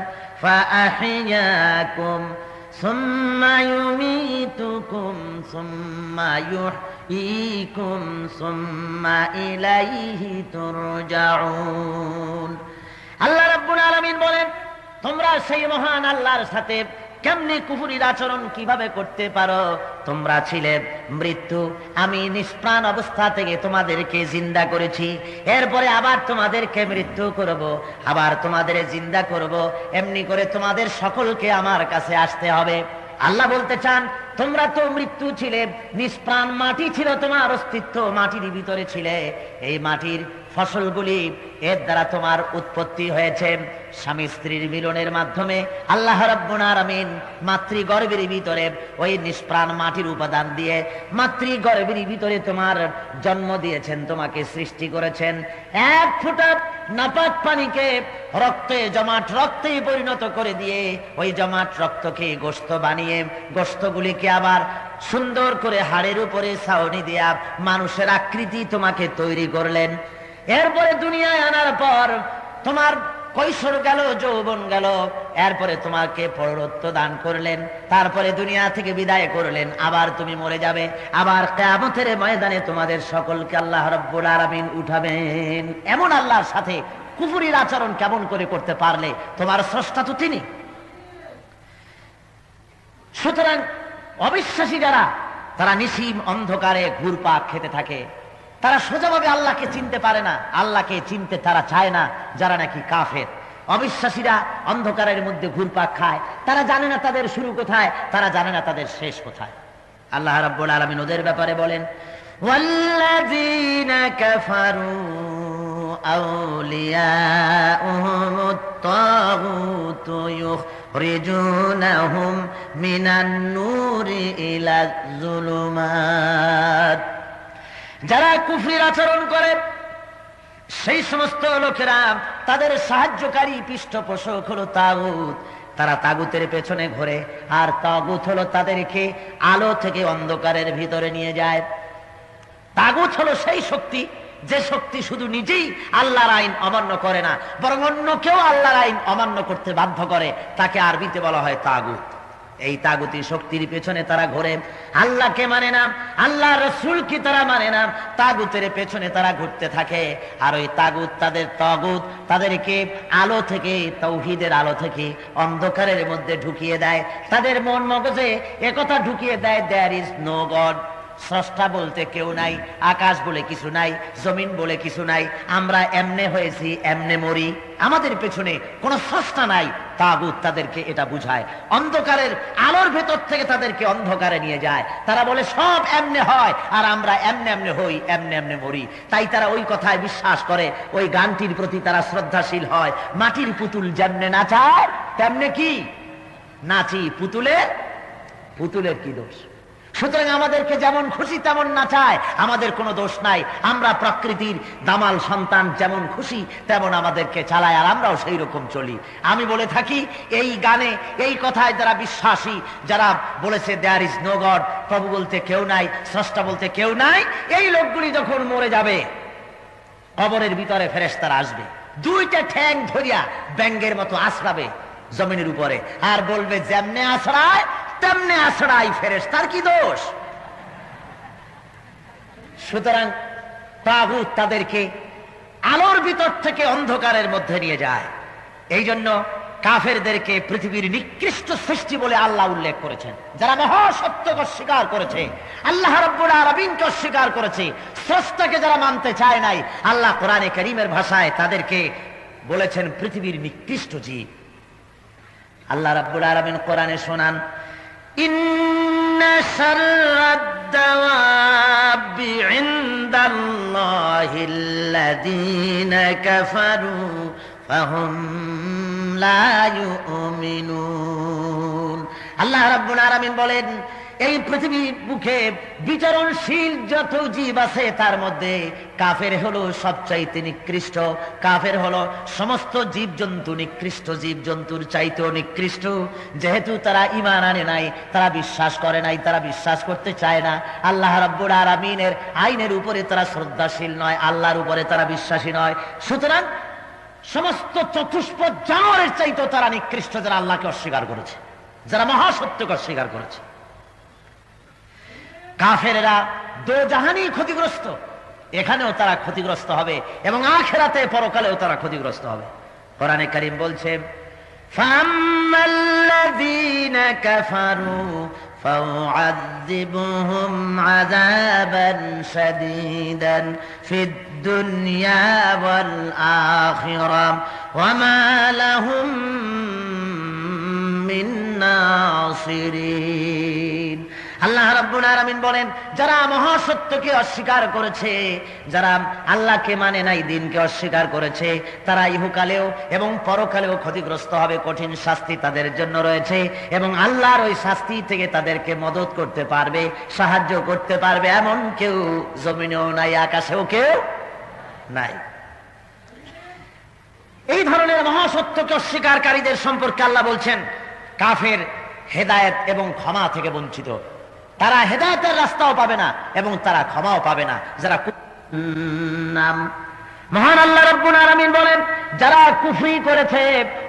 ফাআহইয়াকুম সুম্মা ইউমীতুকুম সুম্মা ইউহয়ীকুম সুম্মা ইলাইহি তুরজাউন। আল্লাহ রাব্বুল আলামিন বলেন, তোমরা সেই মহান আল্লাহর সাথে কেমনে কুফরির আচরণ কিভাবে করতে পারো? তোমরা ছিলে মৃত্যু, আমি নিষ্প্রাণ অবস্থা থেকে তোমাদেরকে জিন্দা করেছি, এরপরে আবার তোমাদেরকে মৃত্যু করব, আবার তোমাদের জিন্দা করব, এমনি করে তোমাদের সকলকে আমার কাছে আসতে হবে। আল্লাহ বলতে চান, তোমরা তো মৃত্যু ছিলে, নিষ্প্রাণ মাটি ছিল তোমার অস্তিত্ব, মাটির ভিতরে ছিলে, এই মাটির ফসলগুলি এর দ্বারা তোমার উৎপত্তি হয়েছে স্বামী স্ত্রীর মিলনের মাধ্যমে। আল্লাহ রাব্বুল আলামিন মাতৃগর্ভের ভিতরে ওই নিষ্প্রাণ মাটির উপাদান দিয়ে মাতৃগর্ভের ভিতরে তোমার জন্ম দিয়েছেন, তোমাকে সৃষ্টি করেছেন। এক ফোঁটা নাপাক পানিকে রক্তে জমাট রক্তে পরিণত করে দিয়ে ওই জমাট রক্তকে গোশত বানিয়ে গোশতগুলিকে আবার সুন্দর করে হাড়ের উপরে ছাউনি দিয়া মানুষের আকৃতি তোমাকে তৈরি করলেন। এরপরে দুনিয়ায় আনার পর তোমার কৈশোর গেল, যৌবন গেল, এরপরে তোমাকে পৌরত্ব দান করলেন, তারপরে দুনিয়া থেকে বিদায় করলেন, আবার তুমি মরে যাবে, আবার কিয়ামতের ময়দানে তোমাদের সকলকে আল্লাহ রাব্বুল আলামিন উঠাবেন। এমন আল্লাহর সাথে কুফরির আচরণ কেমন করে করতে পারলে? তোমার স্রষ্টা তো তিনি। সুতরাং অবিশ্বাসী যারা, তারা নিসীম অন্ধকারে ঘুরপাক খেতে থাকে, তারা সোজাভাবে আল্লাহকে চিনতে পারে না, আল্লাহকে চিনতে তারা চায় না। যারা নাকি কাফের, অবিশ্বাসীরা অন্ধকারের মধ্যে ঘুরপাক খায়, তারা জানে না তাদের শুরু কোথায়, তারা জানে না তাদের শেষ কোথায়। আল্লাহ রাব্বুল আলামিন ওদের ব্যাপারে বলেন, ওয়াল্লাযীনা কাফারু আউলিয়াউহুমুত তাগুতু ইউখরিজুনাহুম মিনান নূরি ইলাজ যুলুমাত। যারা কুফরির আচরণ করে সেই সমস্ত লোকেরা, তাদের সাহায্যকারী পৃষ্ঠপোষক হলো তাগুত। তারা তাগুতের পেছনে ঘোরে, আর তাগুত হলো তাদেরকে আলো থেকে অন্ধকারের ভিতরে নিয়ে যায়। তাগুত হলো সেই শক্তি, যে শক্তি শুধু নিজেই আল্লাহর আইন অমান্য করে না, বরং অন্যকেও আল্লাহর আইন অমান্য করতে বাধ্য করে, তাকে আরবিতে বলা হয় তাগুত। এই তাগুতি শক্তির পেছনে তারা ঘোরে, আল্লাহকে মানে না, আল্লাহ রাসূলকে তারা মানে না, তাগুতের পেছনে তারা ঘুরতে থাকে। আর ওই তাগুত, তাদেরকে আলো থেকে, তাওহীদের আলো থেকে অন্ধকারের মধ্যে ঢুকিয়ে দেয়। তাদের মন মগজে একথা ঢুকিয়ে দেয়, দেয়ার ইজ নো গড, স্রষ্টা বলতে কেউ নাই, আকাশ বলে কিছু নাই, জমিন বলে কিছু নাই, আমরা এমনে হয়েছি এমনে মরি, আমাদের পেছনে কোনো স্রষ্টা নাই। তাগুত তাদেরকে এটা বুঝায়, অন্ধকারের আলোর ভেতর থেকে তাদেরকে অন্ধকারে নিয়ে যায়। তারা বলে সব এমনে হয়, আর আমরা এমনে এমনে হই, এমনে এমনে মরি। তাই তারা ওই কথায় বিশ্বাস করে, ওই গানটির প্রতি তারা শ্রদ্ধাশীল হয়। মাটির পুতুল যেমনে নাচায় তেমনে কি নাচি, পুতুলের কি দোষ? সুতরাং আমাদেরকে যেমন খুশি তেমন নাচায়, আমাদের কোনো দোষ নাই। আমরা প্রকৃতির দামাল সন্তান, যেমন খুশি তেমন আমাদেরকে চালায়, আর আমরাও সেই রকম চলি। আমি বলে থাকি, এই গানে, এই কথায় যারা বিশ্বাসী, যারা বলেছে দেয়ার ইজ নো গড, প্রভু বলতে কেউ নাই, স্রষ্টা বলতে কেউ নাই, এই লোকগুলি যখন মরে যাবে, কবরের ভিতরে ফেরেশতারা আসবে, দুইটা ঠ্যাং ধরিয়া ব্যাঙ্গের মতো আছড়াবে জমিনের উপরে, আর বলবে যেমনে আছড়ায় তেমনে আছড়াই ফেরেশতার কি দোষ? সুতরাং তাগুত তাদেরকে আলোর ভিতর থেকে অন্ধকারের মধ্যে নিয়ে যায়। এই জন্য কাফেরদেরকে পৃথিবীর নিকৃষ্ট সৃষ্টি বলে আল্লাহ উল্লেখ করেছেন। যারা মহাসত্যকে অস্বীকার করেছে, আল্লাহ রাব্বুল আলামিনকে অস্বীকার করেছে, স্রষ্টাকে যারা মানতে চায় নাই, আল্লাহ কোরআনে কারীমের ভাষায় তাদেরকে বলেছেন পৃথিবীর নিকৃষ্ট জীব। আল্লাহ রাব্বুল আলামিন কোরআনে শোনান, ইন্না শাররাদ দাওয়াবি ইনদাল্লাহিল্লাযীনা কাফারু ফাহুম লা ইউমিনুন। আল্লাহ রাব্বুল আলামিন বলেন, এই পৃথিবীর বুকে বিচরণশীল যত জীব আছে তার মধ্যে কাফের হলো সবচাইতে নিকৃষ্ট। কাফের হলো সমস্ত জীবজন্তু নিকৃষ্ট, জীবজন্তুর চাইতেও নিকৃষ্ট। যেহেতু তারা ঈমান আনে নাই, তারা বিশ্বাস করে নাই, তারা বিশ্বাস করতে চায় না, আল্লাহ রাব্বুল আলামিনের আইনের উপরে তারা শ্রদ্ধাশীল নয়, আল্লাহর উপরে তারা বিশ্বাসী নয়। সুতরাং সমস্ত চতুষ্পদ জানোয়ারের চাইতেও তারা নিকৃষ্ট, যারা আল্লাহকে অস্বীকার করেছে, যারা মহাসত্যকে অস্বীকার করেছে। কাফেরেরা দোজাহানি ক্ষতিগ্রস্ত, এখানেও তারা ক্ষতিগ্রস্ত হবে এবং আখিরাতে পরকালেও তারা ক্ষতিগ্রস্ত হবে। কোরআনে কারীম বলছে, ফাম্মাল্লাযীনা কাফারু ফাউআযিবুহুম আযাবান শাদীদান ফিদ দুনিয়া ওয়াল আখিরাহ ওয়া মা লাহুম মিন নাসিরিন। আল্লাহ রাব্বুল আলামিন বলেন, যারা মহাসত্যকে অস্বীকার করেছে, যারা আল্লাহকে মানে নাই, দিনকে অস্বীকার করেছে, তারা ইহকালেও এবং পরকালেও ক্ষতিগ্রস্ত হবে। কঠিন শাস্তি তাদের জন্য রয়েছে এবং আল্লাহর ওই শাস্তি থেকে তাদেরকে মদত করতে পারবে, সাহায্য করতে পারবে এমন কেউ জমিনেও নাই, আকাশেও কেউ নাই। এই ধরনের মহাসত্যকে অস্বীকারীদের সম্পর্কে আল্লাহ বলছেন, কাফের হেদায়েত এবং ক্ষমা থেকে বঞ্চিত। তারা হেদায়েতের রাস্তাও পাবে না এবং তারা ক্ষমাও পাবে না। যারা মহান আল্লাহ রাব্বুল আলামিন বলেন, যারা কুফরি করেছে,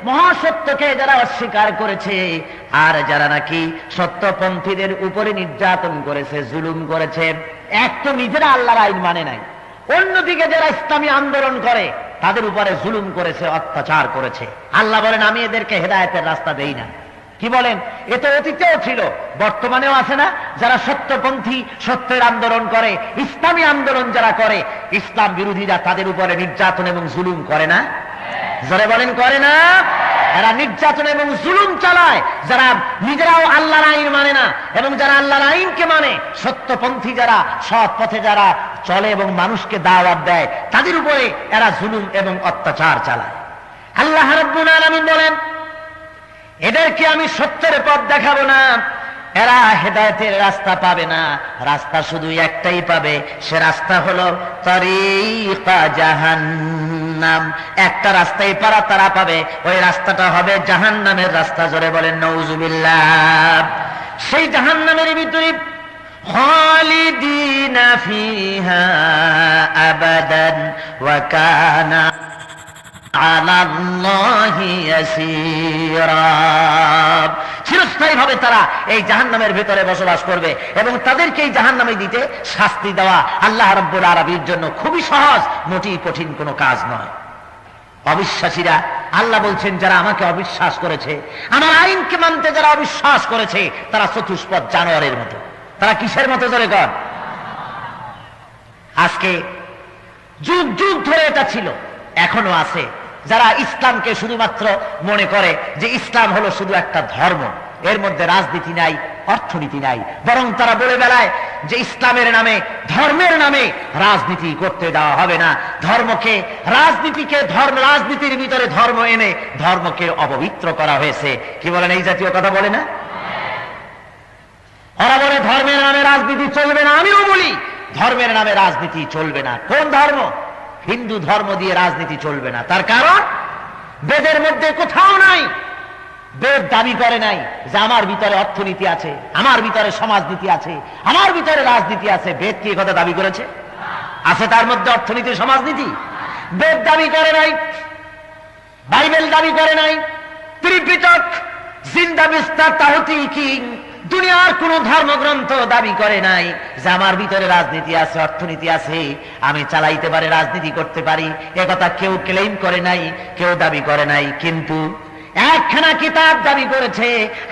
মহাসত্যকে যারা অস্বীকার করেছে, আর যারা নাকি সত্যপন্থীদের উপরে নির্যাতন করেছে, জুলুম করেছে, এক তো নিজেরা আল্লাহর আইন মানে নাই, অন্যদিকে যারা ইসলামী আন্দোলন করে তাদের উপরে জুলুম করেছে, অত্যাচার করেছে। আল্লাহ বলেন, আমি এদেরকে হেদায়েতের রাস্তা দেই না। কি বলেন? এ তো অতীতেও ছিল, বর্তমানেও আছে না? যারা সত্যপন্থী, সত্যের আন্দোলন করে, ইসলামী আন্দোলন যারা করে, ইসলাম বিরোধীরা তাদের উপরে নির্যাতন এবং জুলুম করে না? যারা বলেন করে না? এরা নির্যাতন এবং জুলুম চালায়। যারা নিজেরাও আল্লাহর আইন মানে না এবং যারা আল্লাহর আইনকে মানে, সত্যপন্থী যারা, সৎ পথে যারা চলে এবং মানুষকে দাওয়াত দেয়, তাদের উপরে এরা জুলুম এবং অত্যাচার চালায়। আল্লাহ রাব্বুল আলামিন বলেন, এদেরকে আমি সত্যের পথ দেখাবো না, এরা হেদায়েতের রাস্তা পাবে না। রাস্তা শুধু একটাই পাবে, সে রাস্তা হলো তরিকা জাহান্নাম। একটা রাস্তাই তারা পাবে, ওই রাস্তাটা হবে জাহান্নামের রাস্তা। জোরে বলেন নাউজুবিল্লাহ। সেই জাহান্নামের ভিতরে খালিদিনা ফিহা আবাদান ওয়া কানা চিরস্থায়ী ভাবে তারা এই জাহান্নামের ভিতরে বসবাস করবে এবং তাদেরকে এই জাহান্নামে দিতে শাস্তি দেওয়া আল্লাহ রাব্বুল আলামিনের জন্য খুবই সহজ, মোটেই কঠিন কোনো কাজ নয়। অবিশ্বাসীরা, আল্লাহ বলছেন, যারা আমাকে অবিশ্বাস করেছে, আমার আইনকে মানতে যারা অবিশ্বাস করেছে, তারা চতুষ্পদ জানোয়ারের মতো। তারা কিসের মতো? ধরে কর। আজকে যুগ যুগ ধরে এটা ছিল, এখনো আছে, যারা ইসলামকে শুধুমাত্র মনে করে যে ইসলাম হলো শুধু একটা ধর্ম, এর মধ্যে রাজনীতি নাই, অর্থনীতি নাই, বরং তারা বলে বেড়ায় যে ইসলামের নামে, ধর্মের নামে রাজনীতি করতে দেওয়া হবে না। ধর্মকে, রাজনীতিকে, রাজনীতির ভিতরে ধর্ম এনে ধর্মকে অপবিত্র করা হয়েছে। কি বলেন? এই জাতীয় কথা বলে না? ওরা বলে ধর্মের নামে রাজনীতি চলবে না। আমিও বলি ধর্মের নামে রাজনীতি চলবে না। কোন ধর্ম? হিন্দু ধর্ম দিয়ে রাজনীতি চলবে না। তার কারণ বেদের মধ্যে কোথাও নাই, বেদ দাবি করে নাই যে আমার ভিতরে অর্থনীতি আছে, আমার ভিতরে সমাজনীতি আছে, আমার ভিতরে রাজনীতি আছে। বেদ কি কথা দাবি করেছে? আছে তার মধ্যে অর্থনীতি, সমাজনীতি? বেদ দাবি করে নাই বাইবেল দাবি করে নাই, ত্রিপিটক, জিন্দা বিস্তার, তাহতিকি, দুনিয়ার কোন ধর্মগ্রন্থ দাবি করে নাই যে আমার ভিতরে রাজনীতি আছে, অর্থনীতি আছে, আমি চালাইতে পারি, রাজনীতি করতে পারি। একথা কেউ ক্লেম করে নাই, কেউ দাবি করে নাই। কিন্তু একখানা কিতাব দাবি করেছে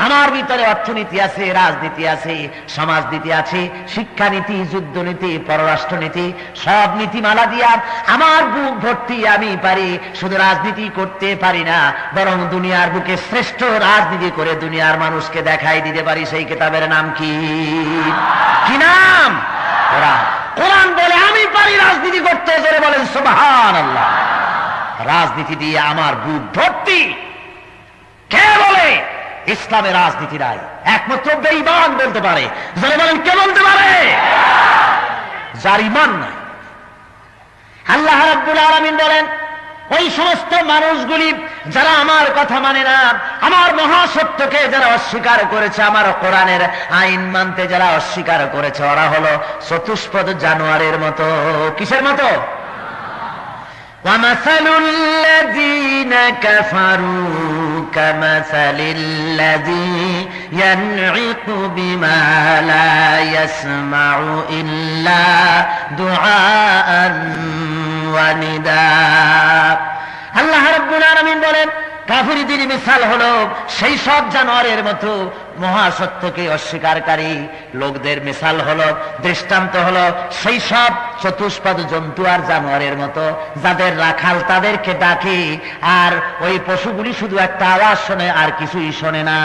আমার ভিতরে অর্থনীতি আছে, রাজনীতি আছে, সমাজনীতি আছে, শিক্ষানীতি, যুদ্ধনীতি, পররাষ্ট্রনীতি, সব নীতিমালা দিয়া আমার বুক ভর্তি, আমি পারি। শুধু রাজনীতি করতে পারি না, বরং দুনিয়ার বুকে শ্রেষ্ঠ রাজনীতি করে দুনিয়ার মানুষকে দেখাই দিতে পারি। সেই কিতাবের নাম কি? কি নাম? কোরআন। কোরআন বলে আমি পারি রাজনীতি করতে। জোরে বলেন সুবহানাল্লাহ। রাজনীতি দিয়ে আমার বুক ভর্তি। কে বলে ইসলামের রাজনীতি নাই? একমাত্র বেঈমান বলতে পারে। যারা বলেন কে বলতে পারে? যার ঈমান নাই। আল্লাহ রাব্বুল আলামিন বলেন ওই সমস্ত মানুষগুলি যারা আমার কথা মানে না, আমার মহাসত্যকে যারা অস্বীকার করেছে, আমার কোরআনের আইন মানতে যারা অস্বীকার করেছে, ওরা হলো চতুষ্পদ জানোয়ারের মতো। কিসের মতো? وَمَثَلُ الَّذِينَ كَفَرُوا كَمَثَلِ الَّذِي يَنْعِقُ بِمَا لَا يَسْمَعُ إِلَّا دُعَاءً وَنِدَاءً। আল্লাহ রাব্বুল আলামিন বলেন কাফিরদের মিসাল হলো সেই সব জানোয়ারের মতো, মহাসত্যকে অস্বীকারকারী লোকদের মিসাল হলো, দৃষ্টান্ত হলো সেই সব চতুষ্পদ জন্তু আর জানোয়ারের মতো, যাদের রাখাল তাদেরকে ডাকে আর ওই পশুগুলি শুধু একটা আওয়াজ শোনে আর কিছুই শোনে না।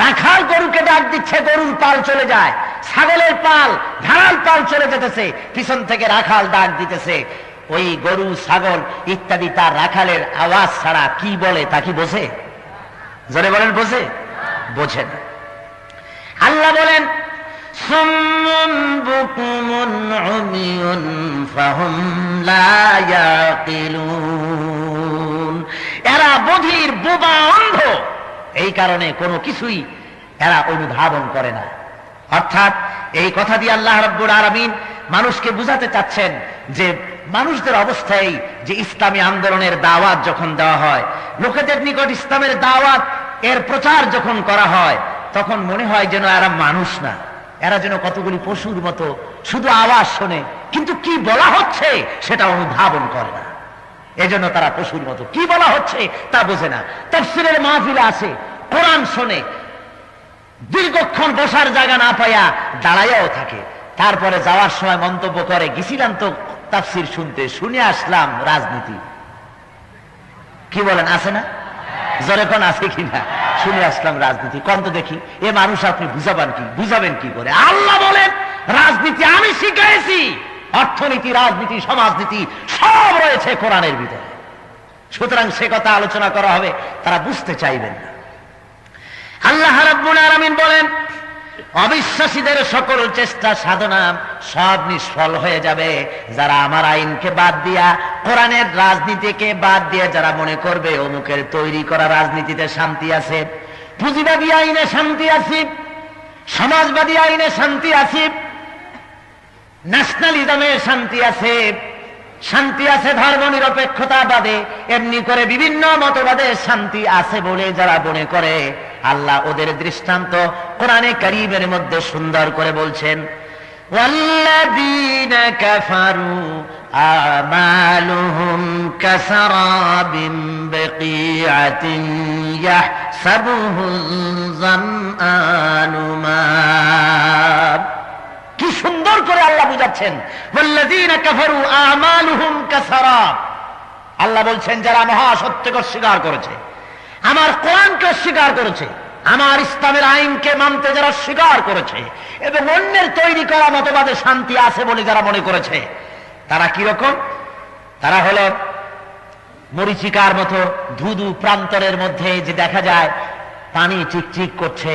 রাখাল গরুকে ডাক দিচ্ছে, গরুর পাল চলে যায়, ছাগলের পাল, ভেড়ার পাল চলে যেতেছে, পিছন থেকে রাখাল ডাক দিতেছে। ওই গরু, ছাগল ইত্যাদি তার রাখালের আওয়াজ ছাড়া কি বলে তা কি বোঝে? জোরে বলেন বোঝে? বোঝে না। আল্লাহ বলেন সুম্মুন বুকুমুন উমিয়ুন ফাহুম লা ইয়াকিলুন। এরা বধির, বোবা, অন্ধ, এই কারণে কোনো কিছুই এরা অনুধাবন করে না। অর্থাৎ এই কথা দিয়ে আল্লাহ রাব্বুল আলামিন মানুষকে বুঝাতে চাচ্ছেন যে মানুষদের অবস্থায় যে ইসলামী আন্দোলনের দাওয়াত যখন দেওয়া হয়, লোকেদের নিকট ইসলামের দাওয়াত এর প্রচার যখন করা হয়, তখন মনে হয় যেন এরা মানুষ না, এরা যেন কতগুলি পশুর মতো শুধু আওয়াজ শোনে, কিন্তু কি বলা হচ্ছে সেটা অনুধাবন করে না। এজন্য তারা পশুর মতো, কি বলা হচ্ছে তা বোঝে না। তাফসীরের মাহফিলে আসে, কোরআন শোনে, দীর্ঘক্ষণ বসার জায়গা না পাইয়া দাঁড়াইয়াও থাকে, তারপরে যাওয়ার সময় মন্তব্য করে গেছিলাম তো তাফসীর শুনতে, শুনে আসলাম রাজনীতি। কি বলেন, আছে না? জোরে কোন আছে কিনা? শুনে আসলাম রাজনীতি। কোন তো দেখি এ মানুষ আপনি বুঝাবেন কি করে? আল্লাহ বলেন রাজনীতি আমি শিখাইছি, অর্থনীতি, রাজনীতি, সমাজনীতি সব রয়েছে কোরআনের ভিতরে। সুতরাং সে কথা আলোচনা করা হবে, তারা বুঝতে চাইবেন না। আল্লাহ রাব্বুল আলামিন বলেন অবিশ্বাসীদের সকল চেষ্টা সাধনা সব নিষ্ফল হয়ে যাবে যারা আমার আইনকে বাদ দিয়া, কোরআনের রাজনীতিকে বাদ দিয়ে যারা মনে করবে অমুকের তৈরি করা রাজনীতিতে শান্তি আছে, পুঁজিবাদী আইনে শান্তি আছে, সমাজবাদী আইনে শান্তি আছে, ন্যাশনালিজমে শান্তি আছে, শান্তি আছে ধর্ম নিরপেক্ষতাবাদে, এমনি করে বিভিন্ন মতবাদে শান্তি আছে বলে যারা মনে করে, আল্লাহ ওদের দৃষ্টান্ত কোরআনে কারীমের মধ্যে সুন্দর করে বলছেন ওয়াল্লাযীনা কাফারু আমালুহুম কাসারাবিন বিকিআতিন ইয়াহসাবুহুল যামআনু মা। কি সুন্দর করে আল্লাহ বুঝাচ্ছেন, ওয়াল্লাযীনা কাফারু আমালুহুম কাসারাব। আল্লাহ বলছেন যারা মহাসত্যকে অস্বীকার করেছে, আমার কোরআনকে অস্বীকার করেছে, আমার ইসলামের আইনকে মানতে যারা অস্বীকার করেছে এবং অন্যের তৈরি করা মতবাদে শান্তি আছে বলে যারা মনে করেছে, তারা কি রকম? তারা হলো মরীচিকার মতো ধুধু প্রান্তরের মধ্যে যে দেখা যায় পানি চিকচিক করছে,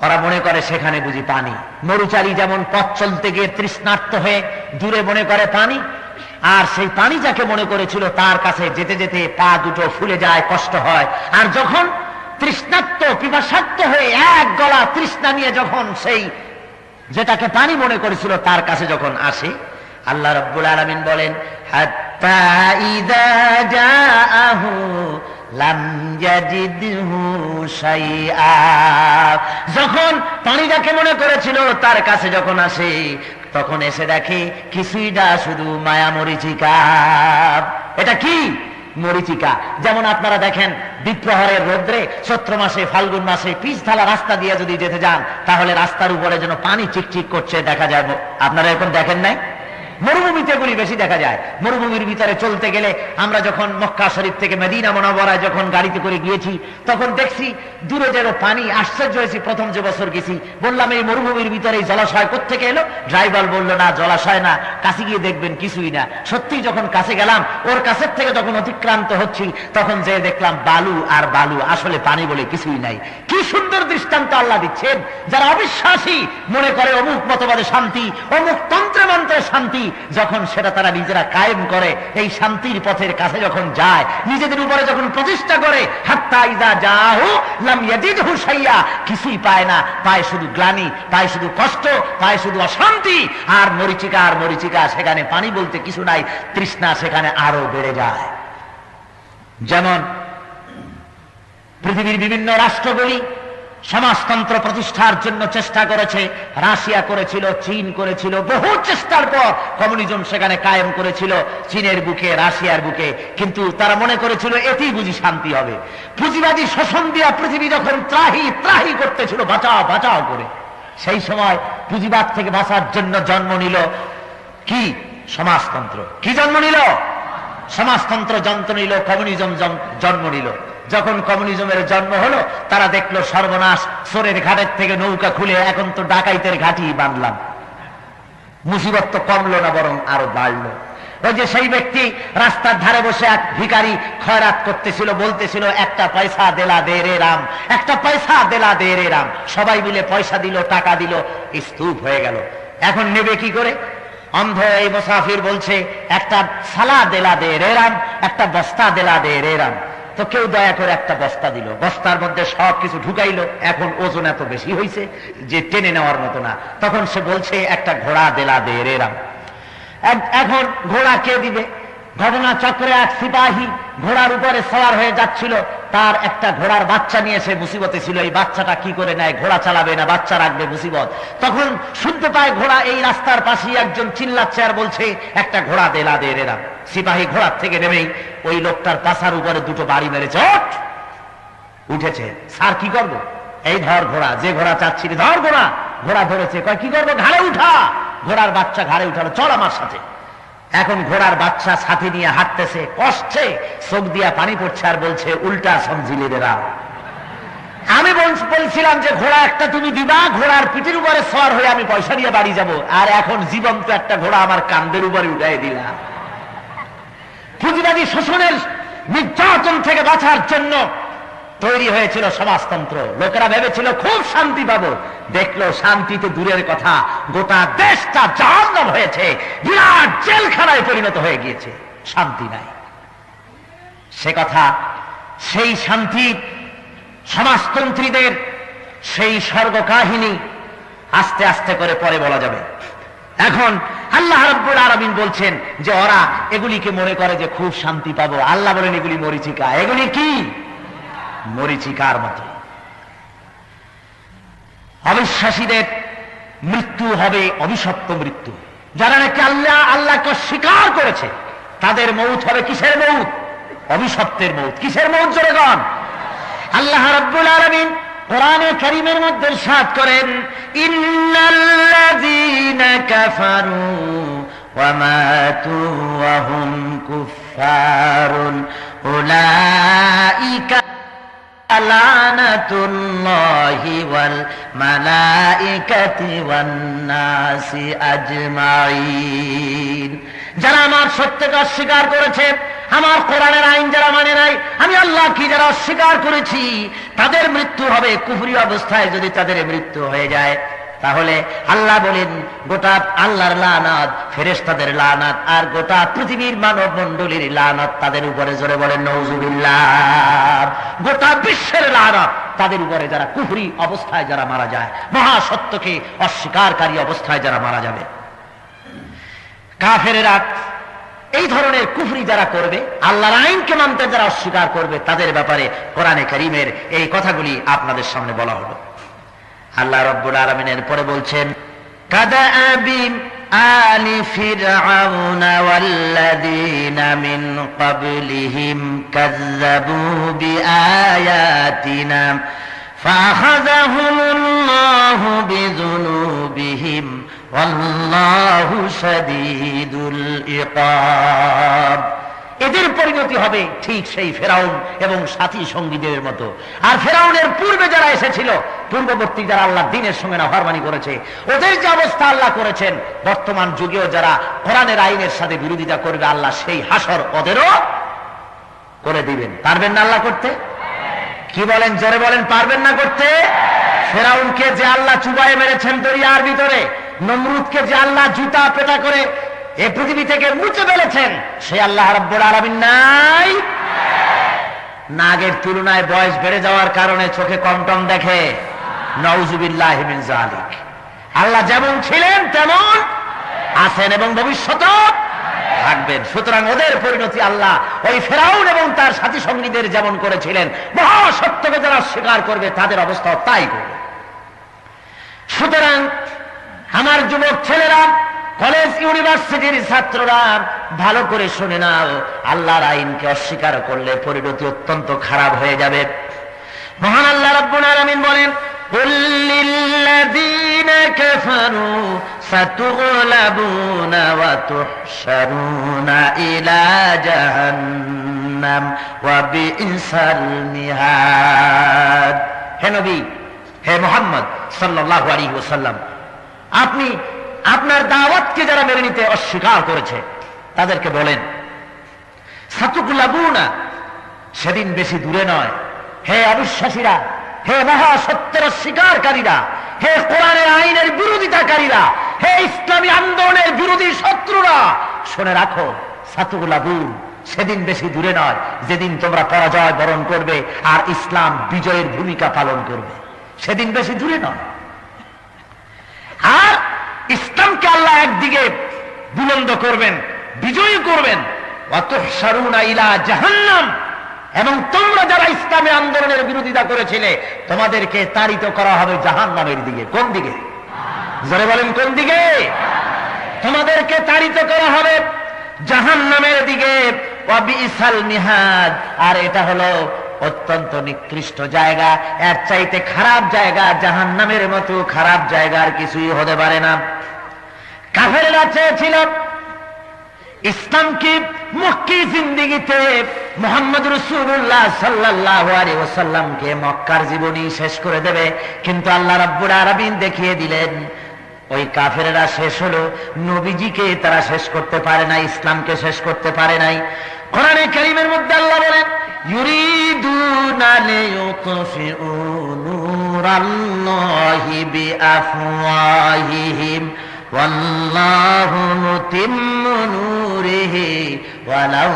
ওরা মনে করে সেখানে বুঝি পানি। মরুচারী যেমন পথ চলতে গিয়ে তৃষ্ণার্ত হয়ে দূরে মনে করে পানি, আর সেই পানি যাকে মনে করেছিল তার কাছে যেতে যেতে পা দুটো ফুলে যায়, কষ্ট হয়। আর যখন তৃষ্ণার্ত, পিপাসার্ত হয়ে এক গলা তৃষ্ণা নিয়ে যখন সেই যেটাকে পানি মনে করেছিল তার কাছে যখন আসে, আল্লাহ রাব্বুল আলামিন বলেন হাত্তা ফাইদা জাআহু লাম ইয়াজিদহু শাইআ। যখন পানিটাকে মনে করেছিল তার কাছে যখন আসে, তখন এসে দেখে কিছুই না, শুধু মায়া মরিচিকা। এটা কি? মরিচিকা। যেমন আপনারা দেখেন দ্বিপ্রহরের রোদ্রে চৈত্র মাসে ফাল্গুন মাসে পিচ ঢালা রাস্তা দিয়ে যদি যেতে যান, তাহলে রাস্তার উপরে যেন পানি চিকচিক করছে দেখা যায়। আপনারা এরকম দেখেন নাই? মরুভূমিতে এগুলি বেশি দেখা যায়। মরুভূমির ভিতরে চলতে গেলে আমরা যখন মক্কা শরীফ থেকে মদিনা মুনাওয়ারায় যখন গাড়িতে করে গিয়েছি, তখন দেখছি দূরে যেন পানি। আশ্চর্য হয়েছি, প্রথম যে বছর গেছি বললাম এই মরুভূমির ভিতরে জলাশয় কোত্থেকে এলো? ড্রাইভার বললো না, জলাশয় না, কাছে গিয়ে দেখবেন কিছুই না। সত্যি যখন কাছে গেলাম, ওর কাছের থেকে যখন অতিক্রান্ত হচ্ছি, তখন যে দেখলাম বালু আর বালু, আসলে পানি বলে কিছুই নাই। কি সুন্দর দৃষ্টান্ত আল্লাহ দিচ্ছেন। যারা অবিশ্বাসী মনে করে অমুক মতবাদে শান্তি, অমুক তন্ত্রে মন্ত্রে শান্তি, যখন সেটা তারা নিজেরা কায়েম করে, এই শান্তির পথের কাছে যখন যায়, নিজেদের উপরে যখন প্রতিষ্ঠা করে, হাত্তা ইযা জাআহু লাম ইয়াজিদহু শাইআ, কিছুই পায় না, পায় শুধু গ্লানি, পায় শুধু কষ্ট, পায় শুধু অশান্তি। আর মরিচিকা, আর মরিচিকা, সেখানে পানি বলতে কিছু নাই, তৃষ্ণা সেখানে আরো বেড়ে যায়। যেমন পৃথিবীর বিভিন্ন রাষ্ট্রগুলি সমাজতন্ত্র প্রতিষ্ঠার জন্য চেষ্টা করেছে। রাশিয়া করেছিল, চীন করেছিল, বহু চেষ্টার পর কমিউনিজম সেখানে কায়েম করেছিল, চীনের বুকে, রাশিয়ার বুকে। কিন্তু তারা মনে করেছিল এতেই বুঝি শান্তি হবে। পুঁজিবাদী শোষণ দিয়া পৃথিবী যখন ত্রাহি ত্রাহি করতেছিল, বাঁচাও বাঁচাও করে, সেই সময় পুঁজিবাদ থেকে বাঁচার জন্য জন্ম নিল কি? সমাজতন্ত্র। কি জন্ম নিল? সমাজতন্ত্র জন্ম নিল, কমিউনিজম জন্ম নিল। যখন কমিউনিজমের জন্ম হলো, তারা দেখলো সর্বনাশ, চোরের ঘাটের থেকে নৌকা খুলে এখন তো ডাকাইতের ঘাটি বাঁধলাম। মুসিবত তো কমলো না, বরং আরো বাড়লো। ওই যে সেই ব্যক্তি রাস্তার ধারে বসে এক ভিখারি খয়রাত করতেছিল, বলতেছিল একটা পয়সা দেলা দে রে রাম, একটা পয়সা দেলা দে রে রাম। সবাই মিলে পয়সা দিল, টাকা দিল, স্তূপ হয়ে গেল। এখন নেবে কি করে? অন্ধ এই মুসাফির বলছে একটা সালা দেলা দে রে রাম, একটা বস্তা দেলা দে রে রাম। তো কেউ দয়া করে একটা বস্তা দিল, বস্তার মধ্যে সব কিছু ঢুকাইলো। এখন ওজন এত বেশি হয়েছে যে টেনে নেওয়ার মতো না। তখন সে বলছে একটা ঘোড়া দেলা দে রে রাম। এখন ঘোড়া কে দিবে? ঘটনা চক্রে এক সিপাহী ঘোড়ার উপরে সওয়ার হয়ে যাচ্ছিল, তার একটা ঘোড়ার বাচ্চা নিয়ে সে মুসিবতে ছিল। এই বাচ্চাটা কি করে নেয়? ঘোড়া চালাবে না, বাচ্চা রাখবে, মুসিবত। তখন শুনতে পায় ঘোড়া এই রাস্তার পাশেই একজন চিল্লাচ্ছে আর বলছে একটা ঘোড়া দেলা দে রে রাম। সিপাহী ঘোড়ার থেকে নেমেই ওই লোকটার পাছার উপরে দুটো বাড়ি মেরেছে। উঠেছে, স্যার কি করবো? এই ধর ঘোড়া, যে ঘোড়া চাচ্ছিল ধর ঘোড়া। ঘোড়া ধরেছে, কয় কি করবো? ঘাড়ে উঠা। ঘোড়ার বাচ্চা ঘাড়ে উঠালো, চল আমার সাথে। এখন ঘোড়ার বাচ্চা সাথে নিয়ে হাঁটতেছে, কষ্টে চোখ দিয়া পানি পড়ছে আর বলছে উল্টা সমঝিলি রে রাম। আমি বলছিলাম যে ঘোড়া একটা তুমি দিবা, ঘোড়ার পিঠের উপরে সওয়ার হয়ে আমি পয়সা দিয়ে বাড়ি যাব, আর এখন জীবন্ত একটা ঘোড়া আমার কান্দের উপরে উঠাই দিলাম। পুঁজিবাদী শোষণের নির্যাতন থেকে বাঁচার জন্য তৈরি হয়েছিল সমাজতন্ত্র। লোকেরা ভেবেছিল খুব শান্তি পাবো, দেখলো শান্তিতে দূরের কথা, গোটা দেশটা জাহান্নাম হয়েছে, বিরাট জেলখানায় পরিণত হয়ে গিয়েছে, শান্তি নাই। সে কথা, সেই শান্তি সমাজতন্ত্রীদের সেই স্বর্গ কাহিনী আস্তে আস্তে করে পরে বলা যাবে। এখন আল্লাহ রাব্বুল আলামিন বলছেন যে ওরা এগুলিকে মনে করে যে খুব শান্তি পাবো। আল্লাহ বলেন এগুলি মরিচিকা। এগুলি কি? মরিচিকার মতো। অবিশ্বাসীদের মৃত্যু হবে অভিশপ্ত মৃত্যু। যারা নাকি আল্লাহকে স্বীকার করেছে, তাদের মৌত হবে কিসের মৌত? অভিশপ্তের মৌত। কিসের মৌত? জোরে বলেন। আল্লাহ রাব্বুল আলামিন কোরআনে কারীমের মধ্যে ইরশাদ করেন, ইন্নাল্লাযীনা কাফারু ওয়া মাতু ওয়া হুম কুফফারুন উলাইকা লানাতুল্লাহি ওয়াল মালাইকাতি ওয়ান নাসি আজমাইন। যারা আমার সত্যকে অস্বীকার করেছে, আমার কোরআনের আইন যারা মানে নাই, আমি আল্লাহ কি যারা অস্বীকার করেছি, তাদের মৃত্যু হবে কুফরি অবস্থায়। যদি তাদের মৃত্যু হয়ে যায়, তাহলে আল্লাহ বলেন গোটা আল্লাহর লানাত, ফেরেশতাদের লানাত, আর গোটা পৃথিবীর মানব মণ্ডলীর লানাত তাদের উপরে। জোরে বলেন নাউযুবিল্লাহ। গোটা বিশ্বের লানাত তাদের উপরে, যারা কুফরি অবস্থায় যারা মারা যায়, মহাসত্যকে অস্বীকারকারী অবস্থায় যারা মারা যাবে। কাফেরেরা এই ধরনের কুফরি যারা করবে, আল্লাহর আইনকে মানতে যারা অস্বীকার করবে, তাদের ব্যাপারে কোরআনে কারীমের এই কথাগুলি আপনাদের সামনে বলা হলো। আল্লাহ রাব্বুল আলামিনের পরে বলছেন, কাদাআবি আলি ফিরআউনা ওয়াল্লাযীনা মিন ক্বাবলিহিম কাযযাবু বিআয়াতিনা ফাআখাযাহুমুল্লাহু বিযুনুবিহিম ওয়াল্লাহু শাদীদুল ইকাব। এদের পরিণতি হবে ঠিক সেই ফেরাউন এবং সাথী সঙ্গীদের মতো। আর ফেরাউনের পূর্বে যারা এসেছিল, পূর্ববর্তী যারা আল্লাহর দ্বীনের সঙ্গে নাফরমানি করেছে, ওদের যে অবস্থা আল্লাহ করেছেন, বর্তমান যুগেও যারা কোরআনের আইনের সাথে বিরোধিতা করবে, আল্লাহ সেই হাসর ওদেরও করে দিবেন। পারবেন না আল্লাহ করতে? কি বলেন, জোরে বলেন, পারবেন না করতে? ফেরাউনকে যে আল্লাহ চুবায়ে মেরেছেন দরিয়ার ভিতরে, নমরুদকে যে আল্লাহ জুতা পেটা করে এই পৃথিবী থেকে মুছে ফেলেছেন, সে আল্লাহ রাব্বুল আলামিন নাই? নাগের তুলনায় বয়স বেড়ে যাওয়ার কারণে চোখে কম টম দেখে। নাউযুবিল্লাহি মিন যালিক। আল্লাহ যেমন ছিলেন তেমন আছেন এবং ভবিষ্যতেও থাকবেন। সুতরাং ওদের পরিণতি আল্লাহ ওই ফেরাউন এবং তার সাথী সঙ্গীদের যেমন করেছিলেন, মহাসত্যকে যারা স্বীকার করবে তাদের অবস্থা তাই করবে। সুতরাং আমার যুবক ছেলেরা, কলেজ ইউনিভার্সিটির ছাত্ররা, ভালো করে শুনে নাও, আল্লাহর আইনকে অস্বীকার করলে পরিণতি অত্যন্ত খারাপ হয়ে যাবে। মহান আল্লাহ রাব্বুল আলামিন বলেন, কুল লিল্লাযীনা কাফারু সাতুগলাবুনা ওয়া তুহশারুনা ইলা জাহান্নাম ওয়া বিইসাল মিহাদ। হে নবী, হে মুহাম্মদ সাল্লাল্লাহু আলাইহি ওয়াসাল্লাম, আপনি আপনার দাওয়াতকে যারা মেনে নিতে অস্বীকার করেছে তাদেরকে বলেন, সাতুগলাবুনা, সেদিন বেশি দূরে নয়। হে অবিশ্বাসীরা, হে মহাসত্যের অস্বীকারীরা, হে কোরআনের আইনের বিরোধিতাকারীরা, হে ইসলামী আন্দোলনের বিরোধী শত্রুরা, শুনে রাখো, সাতুগলাবুন, সেদিন বেশি দূরে নয় যেদিন তোমরা পরাজয় বরণ করবে আর ইসলাম বিজয়ের ভূমিকা পালন করবে। সেদিন বেশি দূরে নয়। আর ইসলামকে আল্লাহ একদিকে বুলন্দ করবেন, বিজয়ী করবেন, ওয়া তুহশারুনা ইলা জাহান্নাম, এবং তোমরা যারা ইসলামী আন্দোলনের বিরোধিতা করেছিলে তোমাদেরকে তাড়িত করা হবে জাহান্নামের দিকে। কোন দিকে? জোরে বলেন, কোন দিকে? তোমাদেরকে তাড়িত করা হবে জাহান্নামের দিকে। ওয়া বিইসাল মিহাদ, আর এটা হলো অত্যন্ত নিকৃষ্ট জায়গা। এর চাইতে খারাপ জায়গা, জাহান্নামের মতো খারাপ জায়গা আর কিছুই হতে পারে না। কাফেররা চেয়েছিল ইসলামকে মক্কি জিন্দেগিতে মুহাম্মদ রাসূলুল্লাহ সাল্লাল্লাহু আলাইহি ওয়াসাল্লামকে মক্কার জীবনী শেষ করে দেবে, কিন্তু আল্লাহ রাব্বুল আলামিন দেখিয়ে দিলেন ওই কাফেররা শেষ হলো, নবীজিকে তারা শেষ করতে পারে না, ইসলামকে শেষ করতে পারে নাই। কোরআনে কারীমের মধ্যে আল্লাহ বলেন, ইউরিদুনা লিয়ুতফিউ নূরাল্লাহি বিআফওয়াহিহিম ওয়াল্লাহু মুতিম্মু নূরিহি ওয়ালাউ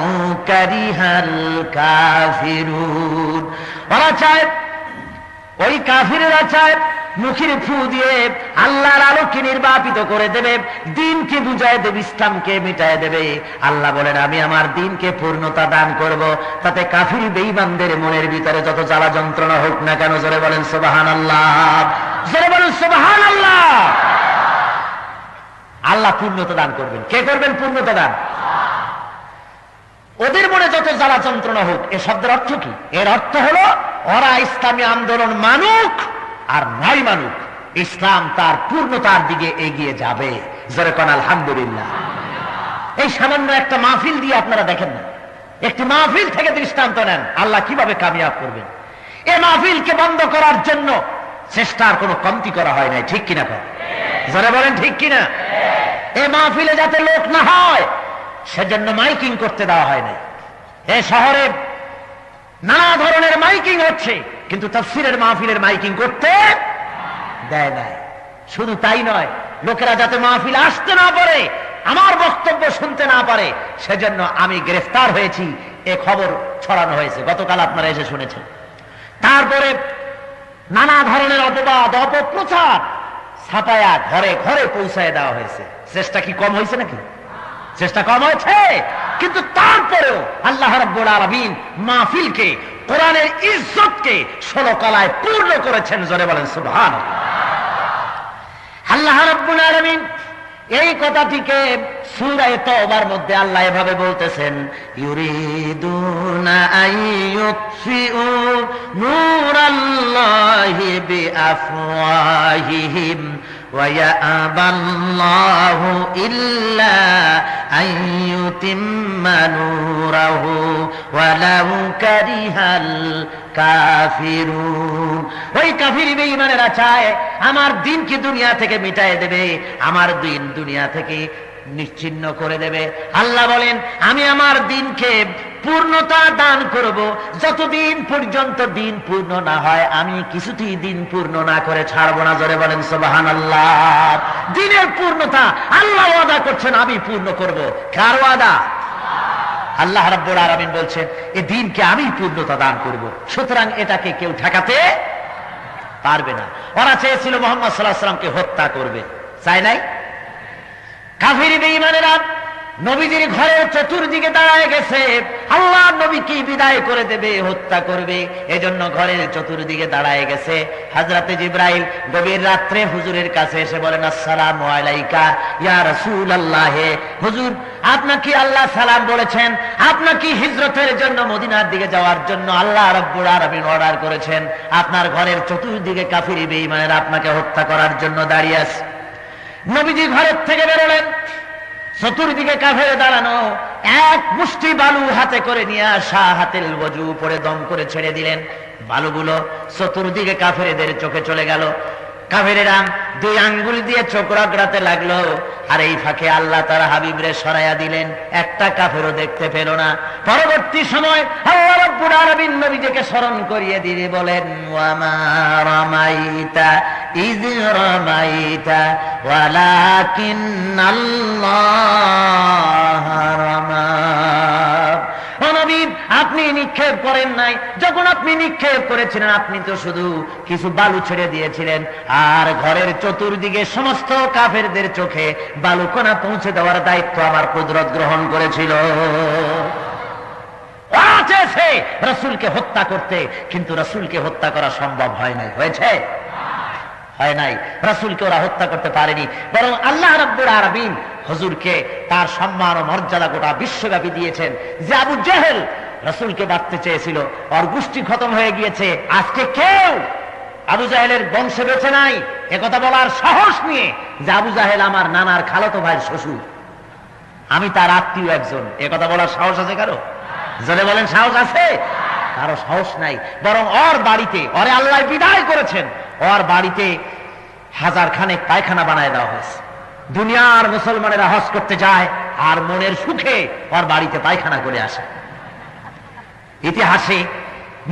কারিহাল কাফিরুন। ওরা চায়, ওই কাফিররা চায় মুখের ফু দিয়ে আল্লাহর আলোকে নির্বাপিত করে দেবে, দ্বীনকে বুঝায় দেবে, ইসলামকে মিটায় দেবে। আল্লাহ বলেন, আমি আমার দ্বীনকে পূর্ণতা দান করব, তাতে কাফির বেঈমানদের মনের ভিতরে যত জ্বালা যন্ত্রণা হোক না কেন। জোরে বলেন সুবহানাল্লাহ, জোরে বলেন সুবহানাল্লাহ। আল্লাহ পূর্ণতা দান করবেন। কে করবেন পূর্ণতা দান? ওদের মনে যত জ্বালা যন্ত্রণা হোক। এ শব্দের অর্থ কি? এর অর্থ হলো ওরা ইসলামী আন্দোলন মানুক আর নাই মানুক, ইসলাম তার পূর্ণতার দিকে এগিয়ে যাবে। জোরে কোন আলহামদুলিল্লাহ। এই সামান্য একটা মাহফিল দিয়ে আপনারা দেখেন না, একটি মাহফিল থেকে দৃষ্টান্ত নেন আল্লাহ কিভাবে কামিয়াব করবেন। এই মাহফিলকে বন্ধ করার জন্য চেষ্টার কোনো কমতি করা হয় নাই, ঠিক কিনা? জোরে বলেন ঠিক কিনা? এই মাহফিলে যাতে লোক না হয় সেজন্য মাইকিং করতে দেওয়া হয় নাই। এই শহরে নানা ধরনের মাইকিং হচ্ছে, কিন্তু তাফসীরের মাহফিলের মাইকিং করতে দেয় নাই। শুধু তাই নয়, লোকেরা যাতে মাহফিলে আসতে না পারে, আমার বক্তব্য শুনতে না পারে, সেজন্য আমি গ্রেফতার হয়েছি এ খবর ছড়ানো হয়েছে, গতকাল আপনারা এসে শুনেছেন। তারপরে নানা ধরনের অপবাদ, অপপ্রচার ছাপায়া ঘরে ঘরে পৌঁছায় দেওয়া হয়েছে। চেষ্টা কি কম হয়েছে নাকি? চেষ্টা কম হয়েছে? কিন্তু তারপরেও আল্লাহ রাব্বুল আলামিন মাহফিলকে, কোরআনের ইজ্জতকে 16 কলায় পূর্ণ করেছেন। জোরে বলেন সুবহানাল্লাহ। আল্লাহ রাব্বুল আলামিন এই কথাটিকে সূরা তাওবার মধ্যে আল্লাহ এভাবে বলতেছেন, ইউরিদুনা আইয়ুতফিউ নূরাল্লাহি বিআফওয়াহিহিম ওয়া ইয়াবাল্লাহু ইল্লা আইয়ুতিম্মা নূরাহু ওয়ালাউ কারিহাল কাফিরুন। ওই কাফির বেঈমানেরা চায় আমার দিনকে দুনিয়া থেকে মিটায় দেবে, আমার দিন দুনিয়া থেকে নিশ্চিহ্ন করে দেবে। আল্লাহ বলেন, আমি আমার দিনকে পূর্ণতা দান করব, যতদিন পর্যন্ত দিন পূর্ণ না হয় আমি কিছুতেই দিন পূর্ণ না করে ছাড়বো না। জোরে বলেন সুবহানাল্লাহ। দিনের পূর্ণতা আল্লাহ ওয়াদা করছেন, আমি পূর্ণ করব। কার ওয়াদা? আল্লাহ রাব্বুল আলামিন বলছেন, এই দিনকে আমি পূর্ণতা দান করব, সুতরাং এটাকে কেউ ঠেকাতে পারবে না। ওরা চেয়েছিল মুহাম্মদ সাল্লাল্লাহু আলাইহি ওয়াসাল্লামকে হত্যা করবে, চায় নাই? কাফির বেঈমানেরা নবীজির ঘরের চতুর্দিকে দাঁড়ায় গেছে, আল্লাহ নবীকে বিদায় করে দেবে, হত্যা করবে, এজন্য ঘরের চতুর্দিকে দাঁড়ায় গেছে। হযরতে জিবরাইল গভীর রাত্রে হুজুরের কাছে এসে বলেন, আসসালামু আলাইকা ইয়া রাসূলুল্লাহ। হুজুর, আপনাকে আল্লাহ সালাম বলেছেন, আপনাকে হিজরতের জন্য মদিনার দিকে যাওয়ার জন্য আল্লাহ রাব্বুল আলামিন অর্ডার করেছেন। আপনার ঘরের চতুর্দিকে কাফির বেঈমানেরা আপনাকে হত্যা করার জন্য দাঁড়িয়ে আছে। নবীজি ঘরের থেকে বেরোলেন, চতুর্দিকে কাফের দাঁড়ানো, এক মুষ্টি বালু হাতে করে নিয়ে আসা, হাতের ওযু পরে দম করে ছেড়ে দিলেন। বালুগুলো চতুর্দিকে কাফেরদের চোখে চলে গেল। কাফেরেরা দুই আঙ্গুল দিয়ে চোখ রগড়াতে লাগলো, আর এই ফাঁকে আল্লাহ তার হাবিবরে সরাইয়া দিলেন, একটা কাফেরও দেখতে পেল না। পরবর্তী সময় আল্লাহ রাব্বুল আলামিন নবীজিকে স্মরণ করিয়ে দিয়ে বলেন, ওয়া মা রামাইতা ইয রামাইতা ওয়ালাকিন্নাল্লাহ রামা। ও নবী, আপনি নিক্ষেপ করেন নাই, যখন আপনি নিক্ষেপ করেছিলেন আপনি তো শুধু কিছু বালু ছেড়ে দিয়েছিলেন, আর ঘরের চতুর্দিকে সমস্ত কাফেরদের চোখে বালুকণা পৌঁছে দেওয়ার দায়িত্ব আমার কুদরত গ্রহণ করেছিল। চেয়েছে রাসূলকে হত্যা করতে, কিন্তু রাসূলকে হত্যা করা সম্ভব হয় নাই। হয়েছে? হয় নাই। রাসূলকে ওরা হত্যা করতে পারেনি, বরং আল্লাহ রাব্বুল আলামিন হুজুরকে তার সম্মান ও মর্যাদা গোটা বিশ্বব্যাপী দিয়েছেন। যে আবু জেহেল রাসূলকে মারতে চেয়েছিল, ওর গোষ্ঠী খতম হয়ে গিয়েছে। আজকে কেউ আবু জাহেলের বংশে বেঁচে নাই একথা বলার সাহস নিয়ে যে আবু জাহেল আমার নানার খালাতো ভাইয়ের শ্বশুর, আমি তার আত্মীয় একজন, একথা বলার সাহস আছে কারো? জোরে বলেন, সাহস আছে? কারো সাহস নাই। বরং ওর বাড়িতে, ওরে আল্লাহ বিদায় করেছেন, ওর বাড়িতে 1000 খানেক পায়খানা বানায় দেওয়া হয়েছে। দুনিয়ার মুসলমানেরা হজ করতে যায় আর মনের সুখে ওর বাড়িতে পায়খানা করে আসে। ইতিহাসে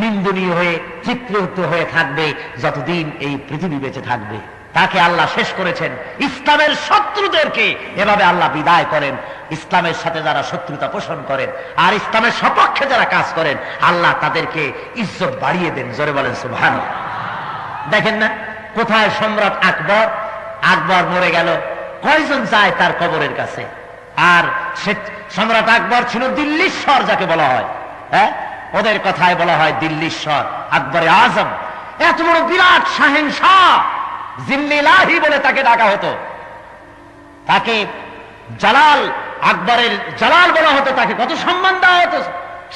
নিন্দনীয় হয়ে চিত্রিত হয়ে থাকবে যতদিন এই পৃথিবী বেঁচে থাকবে। তাকে আল্লাহ শেষ করেছেন। ইসলামের শত্রুদেরকে এভাবে আল্লাহ বিদায় করেন। ইসলামের সাথে যারা শত্রুতা পোষণ করেন আর ইসলামের সপক্ষে যারা কাজ করেন, আল্লাহ তাদেরকে ইজ্জত বাড়িয়ে দেন। জোরে বলেন সুবহানাল্লাহ। দেখেন না কোথায় সম্রাট আকবর, আকবর মরে গেল, কয়জন যায় তার কবরের কাছে? আর সে সম্রাট আকবর ছিল দিল্লীশ্বর যাকে বলা হয়, হ্যাঁ, ওদের কথায় বলা হয় দিল্লীশ্বর, আকবরে আজম। এত বড় বিরাট শাহেনশাহ, জিল্লিলাহি বলে তাকে ডাকা হতো। তাকে জালাল, আকবরের জালাল বলা হতো, তাকে কত সম্মান দেওয়া হতো।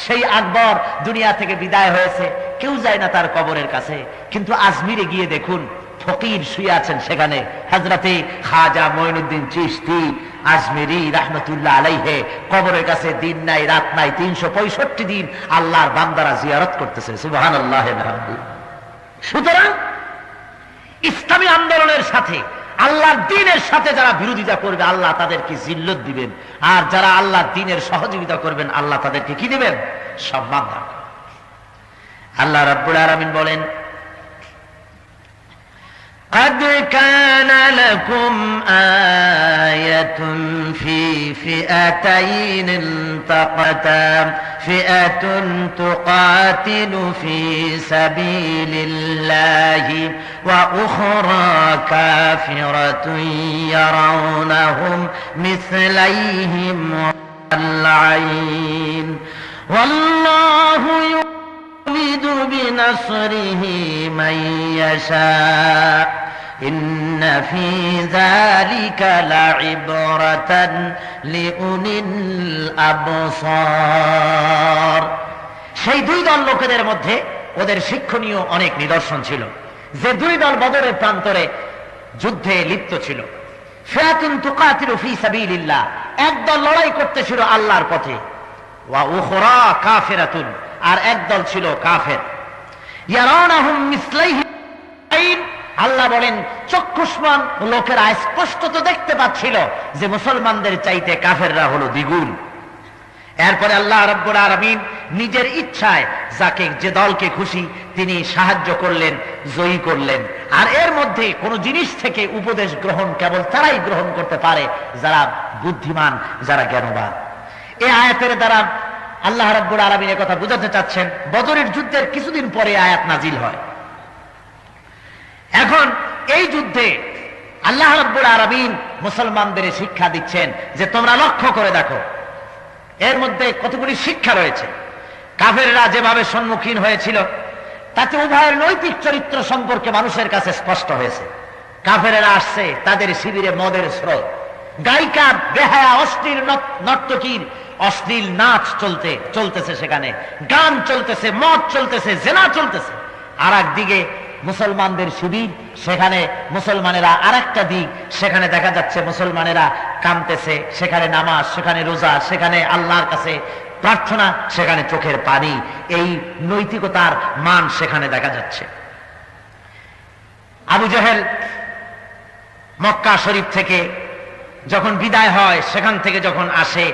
সেই আকবর দুনিয়া থেকে বিদায় হয়েছে, কেউ যায় না তার কবরের কাছে। কিন্তু আজমিরে গিয়ে দেখুন, ফকির শুয়ে আছেন সেখানে, হযরতে খাজা মঈনুদ্দিন চিশতি আজমিরি রাহমাতুল্লাহ আলাইহি, কবরের কাছে দিন নাই রাত নাই 365 দিন আল্লাহর বান্দারা জিয়ারত করতেছে। সুবহানাল্লাহ। সুতরাং ইসলামী আন্দোলনের সাথে, আল্লাহর দ্বীনের সাথে যারা বিরোধিতা করবে আল্লাহ তাদেরকে জিল্লত দিবেন, আর যারা আল্লাহর দ্বীনের সহযোগিতা করবেন আল্লাহ তাদেরকে কি দিবেন? সম্মান দান। আল্লাহ রাব্বুল আলামিন বলেন, قد كان لكم آية في فئتين التقتا فئة تقاتل في سبيل الله وأخرى كافرة يرونهم مثليهم العين والله يؤيد بنصره من يشاء إن في ذلك لعبرة لأولي الأبصار। সেই দুই দল লোকেদের মধ্যে ওদের শিক্ষণীয় অনেক নিদর্শন ছিল। যে দুই দল বদরের প্রান্তরে যুদ্ধে লিপ্ত ছিল। ফিআতুন তুকাতিলু ফি সাবিলিল্লাহ, একদল লড়াই করতেছিল আল্লাহর পথে, ওয়া উখরা কাফিরাতুন, আর একদল ছিল কাফের। ইয়ারানাহুম মিসলাইহিম, আল্লাহ বলেন চক্ষুষ্মান লোকেরা স্পষ্ট তো দেখতে পাচ্ছিল যে মুসলমানদের চাইতে কাফেররা হলো দ্বিগুণ। এরপরে আল্লাহ রাব্বুল আলামিন নিজের ইচ্ছায় যাকে যে দলকে খুশি তিনি সাহায্য করলেন, জয়ী করলেন। আর এর মধ্যে কোন জিনিস থেকে উপদেশ গ্রহণ কেবল তারাই গ্রহণ করতে পারে যারা বুদ্ধিমান, যারা জ্ঞানবান। এই আয়াতের দ্বারা আল্লাহ রাব্বুল আলামিন এই কথা বোঝাতে চাচ্ছেন। বদরের যুদ্ধের কিছুদিন পরে আয়াত নাজিল হয়। এখন এই যুদ্ধে আল্লাহ রাব্বুল আলামিন মুসলমানদের শিক্ষা দিচ্ছেন যে তোমরা লক্ষ্য করে দেখো, এর মধ্যে কতগুলি শিক্ষা রয়েছে। কাফেররা যেভাবে সম্মুখীন হয়েছিল তাতে উভয়ের নৈতিক চরিত্র সম্পর্কে মানুষের কাছে স্পষ্ট হয়েছে। কাফেরেরা আসছে, তাদের শিবিরে মদের স্রোত, গায়িকা বেহায়া অশ্লীল নর্তকীর অশ্লীল নাচ চলতেছে, সেখানে গান চলতেছে, মদ চলতেছে, জেনা চলতেছে। আর একদিকে মুসলমানদের শিবির, সেখানে মুসলমানেরা আর একটা দিক, সেখানে দেখা যাচ্ছে মুসলমানেরা কাঁদতেছে, সেখানে নামাজ, সেখানে রোজা, সেখানে আল্লাহর কাছে প্রার্থনা, সেখানে চোখের পানি, এই নৈতিকতার মান সেখানে দেখা যাচ্ছে। আবু জেহেল মক্কা শরীফ থেকে যখন বিদায় হয়, সেখান থেকে যখন আসে,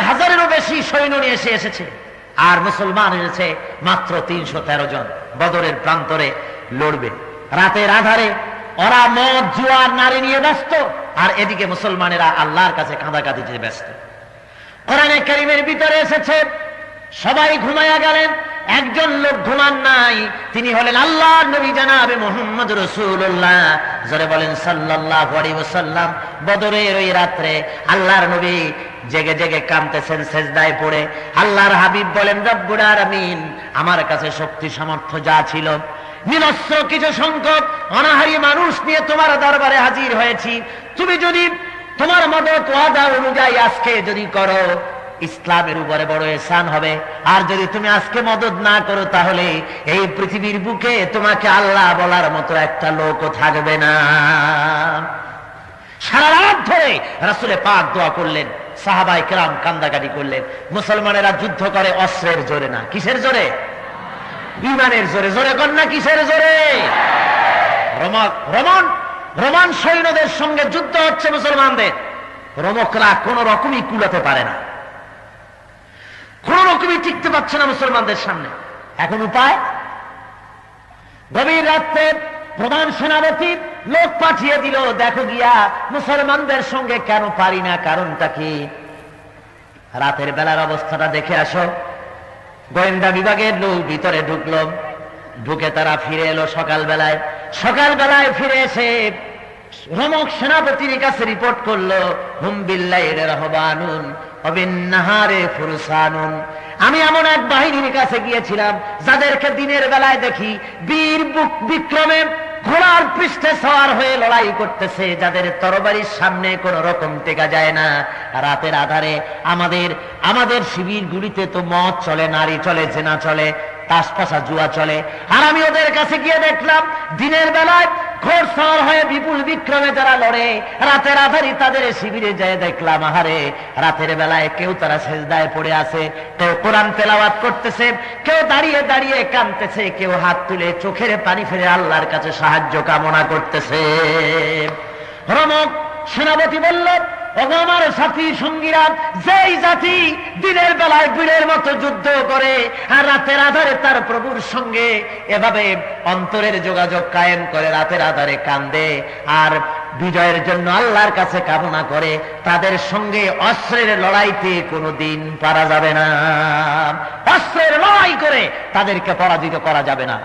হাজারেরও বেশি সৈন্য নিয়ে এসেছে, আর মুসলমান এসেছে মাত্র 313 জন। বদরের প্রান্তরে লড়বে, রাতের আধারে ওরা মদ, জুয়া, নারী নিয়ে ব্যস্ত, আর এদিকে মুসলমানেরা আল্লাহর কাছে কাঁদাকাঁদিতে ব্যস্ত। কোরআনে কারীমের ভিতরে এসেছে সবাই ঘুমায়া গেলেন, একজন লোক ঘুমান নাই, তিনি হলেন আল্লাহর নবী জনাবে মুহাম্মদ রাসূলুল্লাহ। জোরে বলেন সাল্লাল্লাহু আলাইহি ওয়াসাল্লাম। বদরের ওই রাত্রে আল্লাহর নবী জেগে জেগে কাঁদতেছেন সেজদায় পড়ে। আল্লাহর হাবিব বলেন, রব্বুল আলামিন, আমার কাছে শক্তি সামর্থ্য যা ছিল, নিরস্ত্র কিছু সংখ্যক অনাহারী মানুষ নিয়ে তোমার দরবারে হাজির হয়েছি। তুমি যদি তোমার মদত ওয়াদা অনুযায়ী আজকে যদি করো, ইসলামের উপরে বড় ihsan হবে। আর যদি তুমি আজকে মদত না করো, তাহলে এই পৃথিবীর বুকে তোমাকে আল্লাহ বলার মতো একটা লোকও থাকবে না। সারা রাত ধরে রাসূলে পাক দোয়া করলেন, সাহাবায়ে কেরাম কান্দাকাটি করলেন। মুসলমানেরা যুদ্ধ করে অস্ত্রের জোরে না, কিসের জোরে? ঈমানের জোরে। জোরে কর না, কিসের জোরে? রোমান সৈন্যদের সঙ্গে যুদ্ধ হচ্ছে মুসলমানদের। রোমকরা কোন রকমই কুলাতে পারে না, কোন রকমই টিকতে পারছে না মুসলমানদের সামনে। এখন উপায়, গভীর রাত্রে প্রধান সেনাপতি লোক পাঠিয়ে দিল, দেখো গিয়া মুসলমানদের সঙ্গে কেন পারি না, কারণটা কি? রাতের বেলার অবস্থাটা দেখে আসো। গোয়েন্দা বিভাগের লোক ভিতরে ঢুকলো, ঢুকে তারা ফিরে এলো সকালবেলায় ফিরে এসে রোমক সেনাপতির কাছে রিপোর্ট করলো, হুম বিল্লাইলি রাহবানুন ওয়া বিন্নাহারি ফুরসানুন। আমি এমন এক বাহিনীর কাছে গিয়েছিলাম যাদেরকে দিনের বেলায় দেখি বীর বিক্রমে ঘোড়ার পৃষ্ঠে সওয়ার হয়ে লড়াই করতেছে, যাদের তরবারির সামনে কোন রকম টেকা যায় না। রাতের আধারে আমাদের শিবির গুলিতে তো মদ চলে, নারী চলে, জেনা চলে, তাসপাসা, জুয়া চলে। আর আমি ওদের কাছে গিয়ে দেখলাম দিনের বেলায় ঘোড় সওয়ার হয়ে বিপুল বিক্রমে যারা লড়ে, রাতের আধারে তাদের শিবিরে যায় দেখলাম, আহারে রাতের বেলায় কেউ তারা সেজদায় পড়ে আছে, কেউ কোরআন তেলাওয়াত করতেছে, কেউ দাঁড়িয়ে দাঁড়িয়ে কাঁদতেছে, কেউ হাত তুলে চোখের পানি ফেলে আল্লাহর কাছে সাহায্য কামনা করতেছে। রোমক সেনাপতি বলল, ওগো আমার সাথী সঙ্গীরা, যেই জাতি দিনের বেলায় বীরের মতো যুদ্ধ করে আর রাতের আধারে তার প্রভুর সঙ্গে এভাবে অন্তরের যোগাযোগ কায়েম করে, রাতের আধারে কান্দে আর বিজয়ের জন্য আল্লাহর কাছে কামনা করে, তাদের সঙ্গে অস্ত্রের লড়াইতে কোনোদিন পারা যাবে না। অস্ত্রের লড়াই করে তাদেরকে পরাজিত করা যাবে না।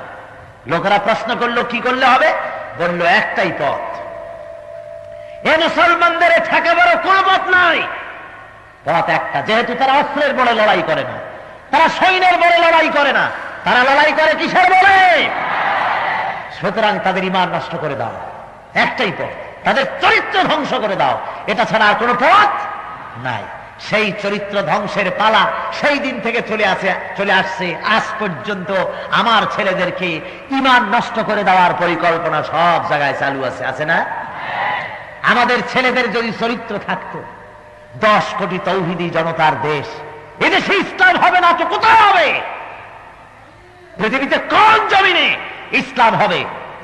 লোকেরা প্রশ্ন করলো, কি করলে হবে? বলল, একটাই পথ, এ মুসলমানদের ঠেকাবার কোনো পথ নাই। পথ একটা, যেহেতু তারা অস্ত্রের বলে লড়াই করে না, তারা সৈন্যের বলে লড়াই করে না, তারা লড়াই করে কিসের বলে? সুতরাং তাদের ঈমান নষ্ট করে দাও, একটাই পথ, তাদের চরিত্র ধ্বংস করে দাও, এটা ছাড়া আর কোনো পথ নাই। সেই চরিত্র ধ্বংসের পালা সেই দিন থেকে চলে আসছে আজ পর্যন্ত। আমার ছেলেদেরকে ঈমান নষ্ট করে দেওয়ার পরিকল্পনা সব জায়গায় চালু আছে, আছে না? আমাদের ছেলেদের যদি চরিত্র থাকতো, 10 কোটি তৌহিদি জনতার দেশ, এদেশে ইসলাম হবে না তো কোথায় হবে? পৃথিবীতে কোন জমিনে ইসলাম হবে?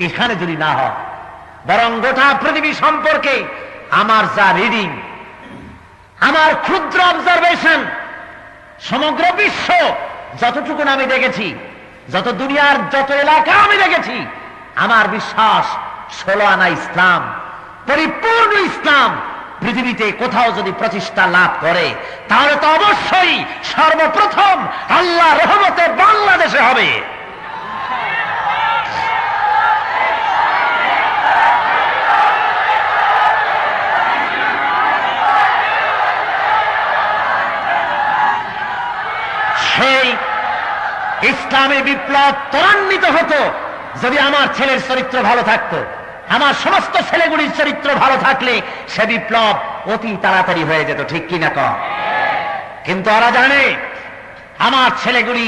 এখানে যদি না হয়, বরং গোটা পৃথিবী সম্পর্কে আমার যা রিডিং, আমার ক্ষুদ্র অবজারভেশন, সমগ্র বিশ্ব যতটুকু আমি দেখেছি, যত দুনিয়ার যত এলাকা আমি দেখেছি, আমার বিশ্বাস 16 আনা ইসলাম, পরিপূর্ণ ইসলাম পৃথিবীতে কোথাও যদি প্রতিষ্ঠা লাভ করে, তাহলে তো অবশ্যই সর্বপ্রথম আল্লাহ রহমতে বাংলাদেশে হবে। সেই ইসলামী বিপ্লব ত্বরান্বিত হতো যদি আমার ছেলের চরিত্র ভালো থাকতো। আমার সমস্ত ছেলেগুলির চরিত্র ভালো থাকলে সে বিপ্লব অতি তাড়াতাড়ি হয়ে যেত, ঠিক কিনা কম? কিন্তু ওরা জানে আমার ছেলেগুলি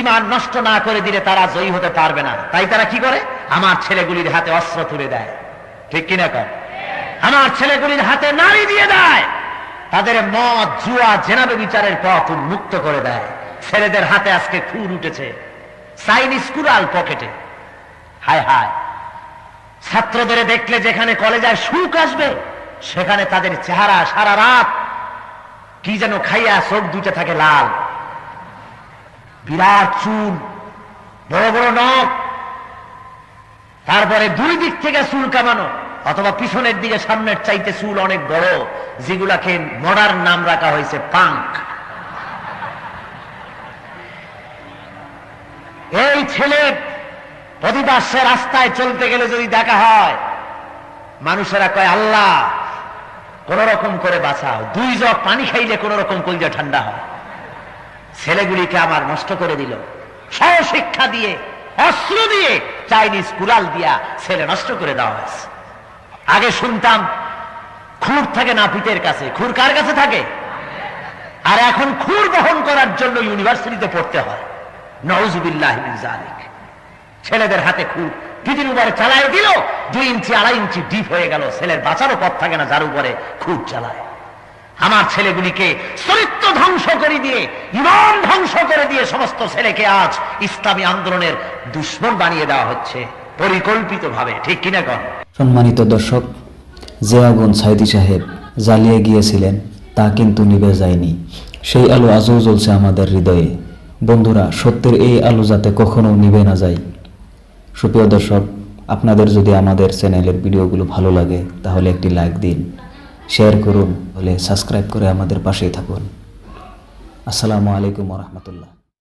ঈমান নষ্ট না করে দিলে তারা জয়ী হতে পারবে না, তাই তারা কি করে? আমার ছেলেগুলির হাতে অস্ত্র তুলে দেয়, ঠিক কিনা কম? আমার ছেলেগুলির হাতে নারী দিয়ে দেয়, তাদের মদ, জুয়া, জেনাবে বিচারের পথ উন্মুক্ত করে দেয়। ছেলেদের হাতে আজকে খুর উঠেছে, চাইনিজ কুড়াল পকেটে। হায় হায়, ছাত্রদের দেখলে যেখানে কলেজায় সুখ আসবে, সেখানে তাদের চেহারা সারা রাত কি যেন খাইয়া চোখ দুইটা থাকে লাল, বিরাট চুল, বড় বড় নখ, তারপরে দুই দিক থেকে চুল কামানো, অথবা পিছনের দিকে সামনের চাইতে চুল অনেক বড়, যেগুলাকে মডার্ন নাম রাখা হয়েছে পাঙ্ক। এই ছেলে প্রতিবাসে রাস্তায় চলতে গেলে যদি দেখা হয়, মানুষেরা কয় আল্লাহ কোন রকম করে বাঁচাও, 2 জগ পানি খাইলে কোন রকম কলিজা ঠান্ডা হয়। ছেলেগুলিকে আমার নষ্ট করে দিল, সহশিক্ষা দিয়ে, অস্ত্র দিয়ে, চাইনিজ কুড়াল দিয়া ছেলে নষ্ট করে দেওয়া হয়েছে। আগে শুনতাম খুর থাকে নাপিতের কাছে, খুর কার কাছে থাকে? আর এখন খুর বহন করার জন্য ইউনিভার্সিটিতে পড়তে হয়। নাউযুবিল্লাহি মিন যালিক। ছেলেদের হাতে খুর, পিঠের উপরে চালায় দিল, 2 ইঞ্চি 2.5 ইঞ্চি ডিপ হয়ে গেল, ছেলের বাঁচারও পথ থাকে না, যার উপরে খুর চালায়। আমার ছেলেগুলিকে চরিত্র ধ্বংস করে দিয়ে, ঈমান ধ্বংস করে দিয়ে সমস্ত ছেলেকে আজ ইসলামী আন্দোলনের দুশমন বানিয়ে দেওয়া হচ্ছে পরিকল্পিতভাবে, ঠিক কিনা কন? সম্মানিত দর্শক, যে আগুন সাইদি সাহেব জ্বালিয়ে গিয়েছিলেন তা কিন্তু নিভে যায়নি, সেই আলো আজও জ্বলছে আমাদের হৃদয়ে। বন্ধুরা, সত্যের এই আলো যাতে কখনো নিভে না যায়। সুপ্রিয় দর্শক, আপনাদের যদি আমাদের চ্যানেলের ভিডিওগুলো ভালো লাগে তাহলে একটি লাইক দিন, শেয়ার করুন, হলে সাবস্ক্রাইব করে আমাদের পাশেই থাকুন। আসসালামু আলাইকুম ওয়া রাহমাতুল্লাহ।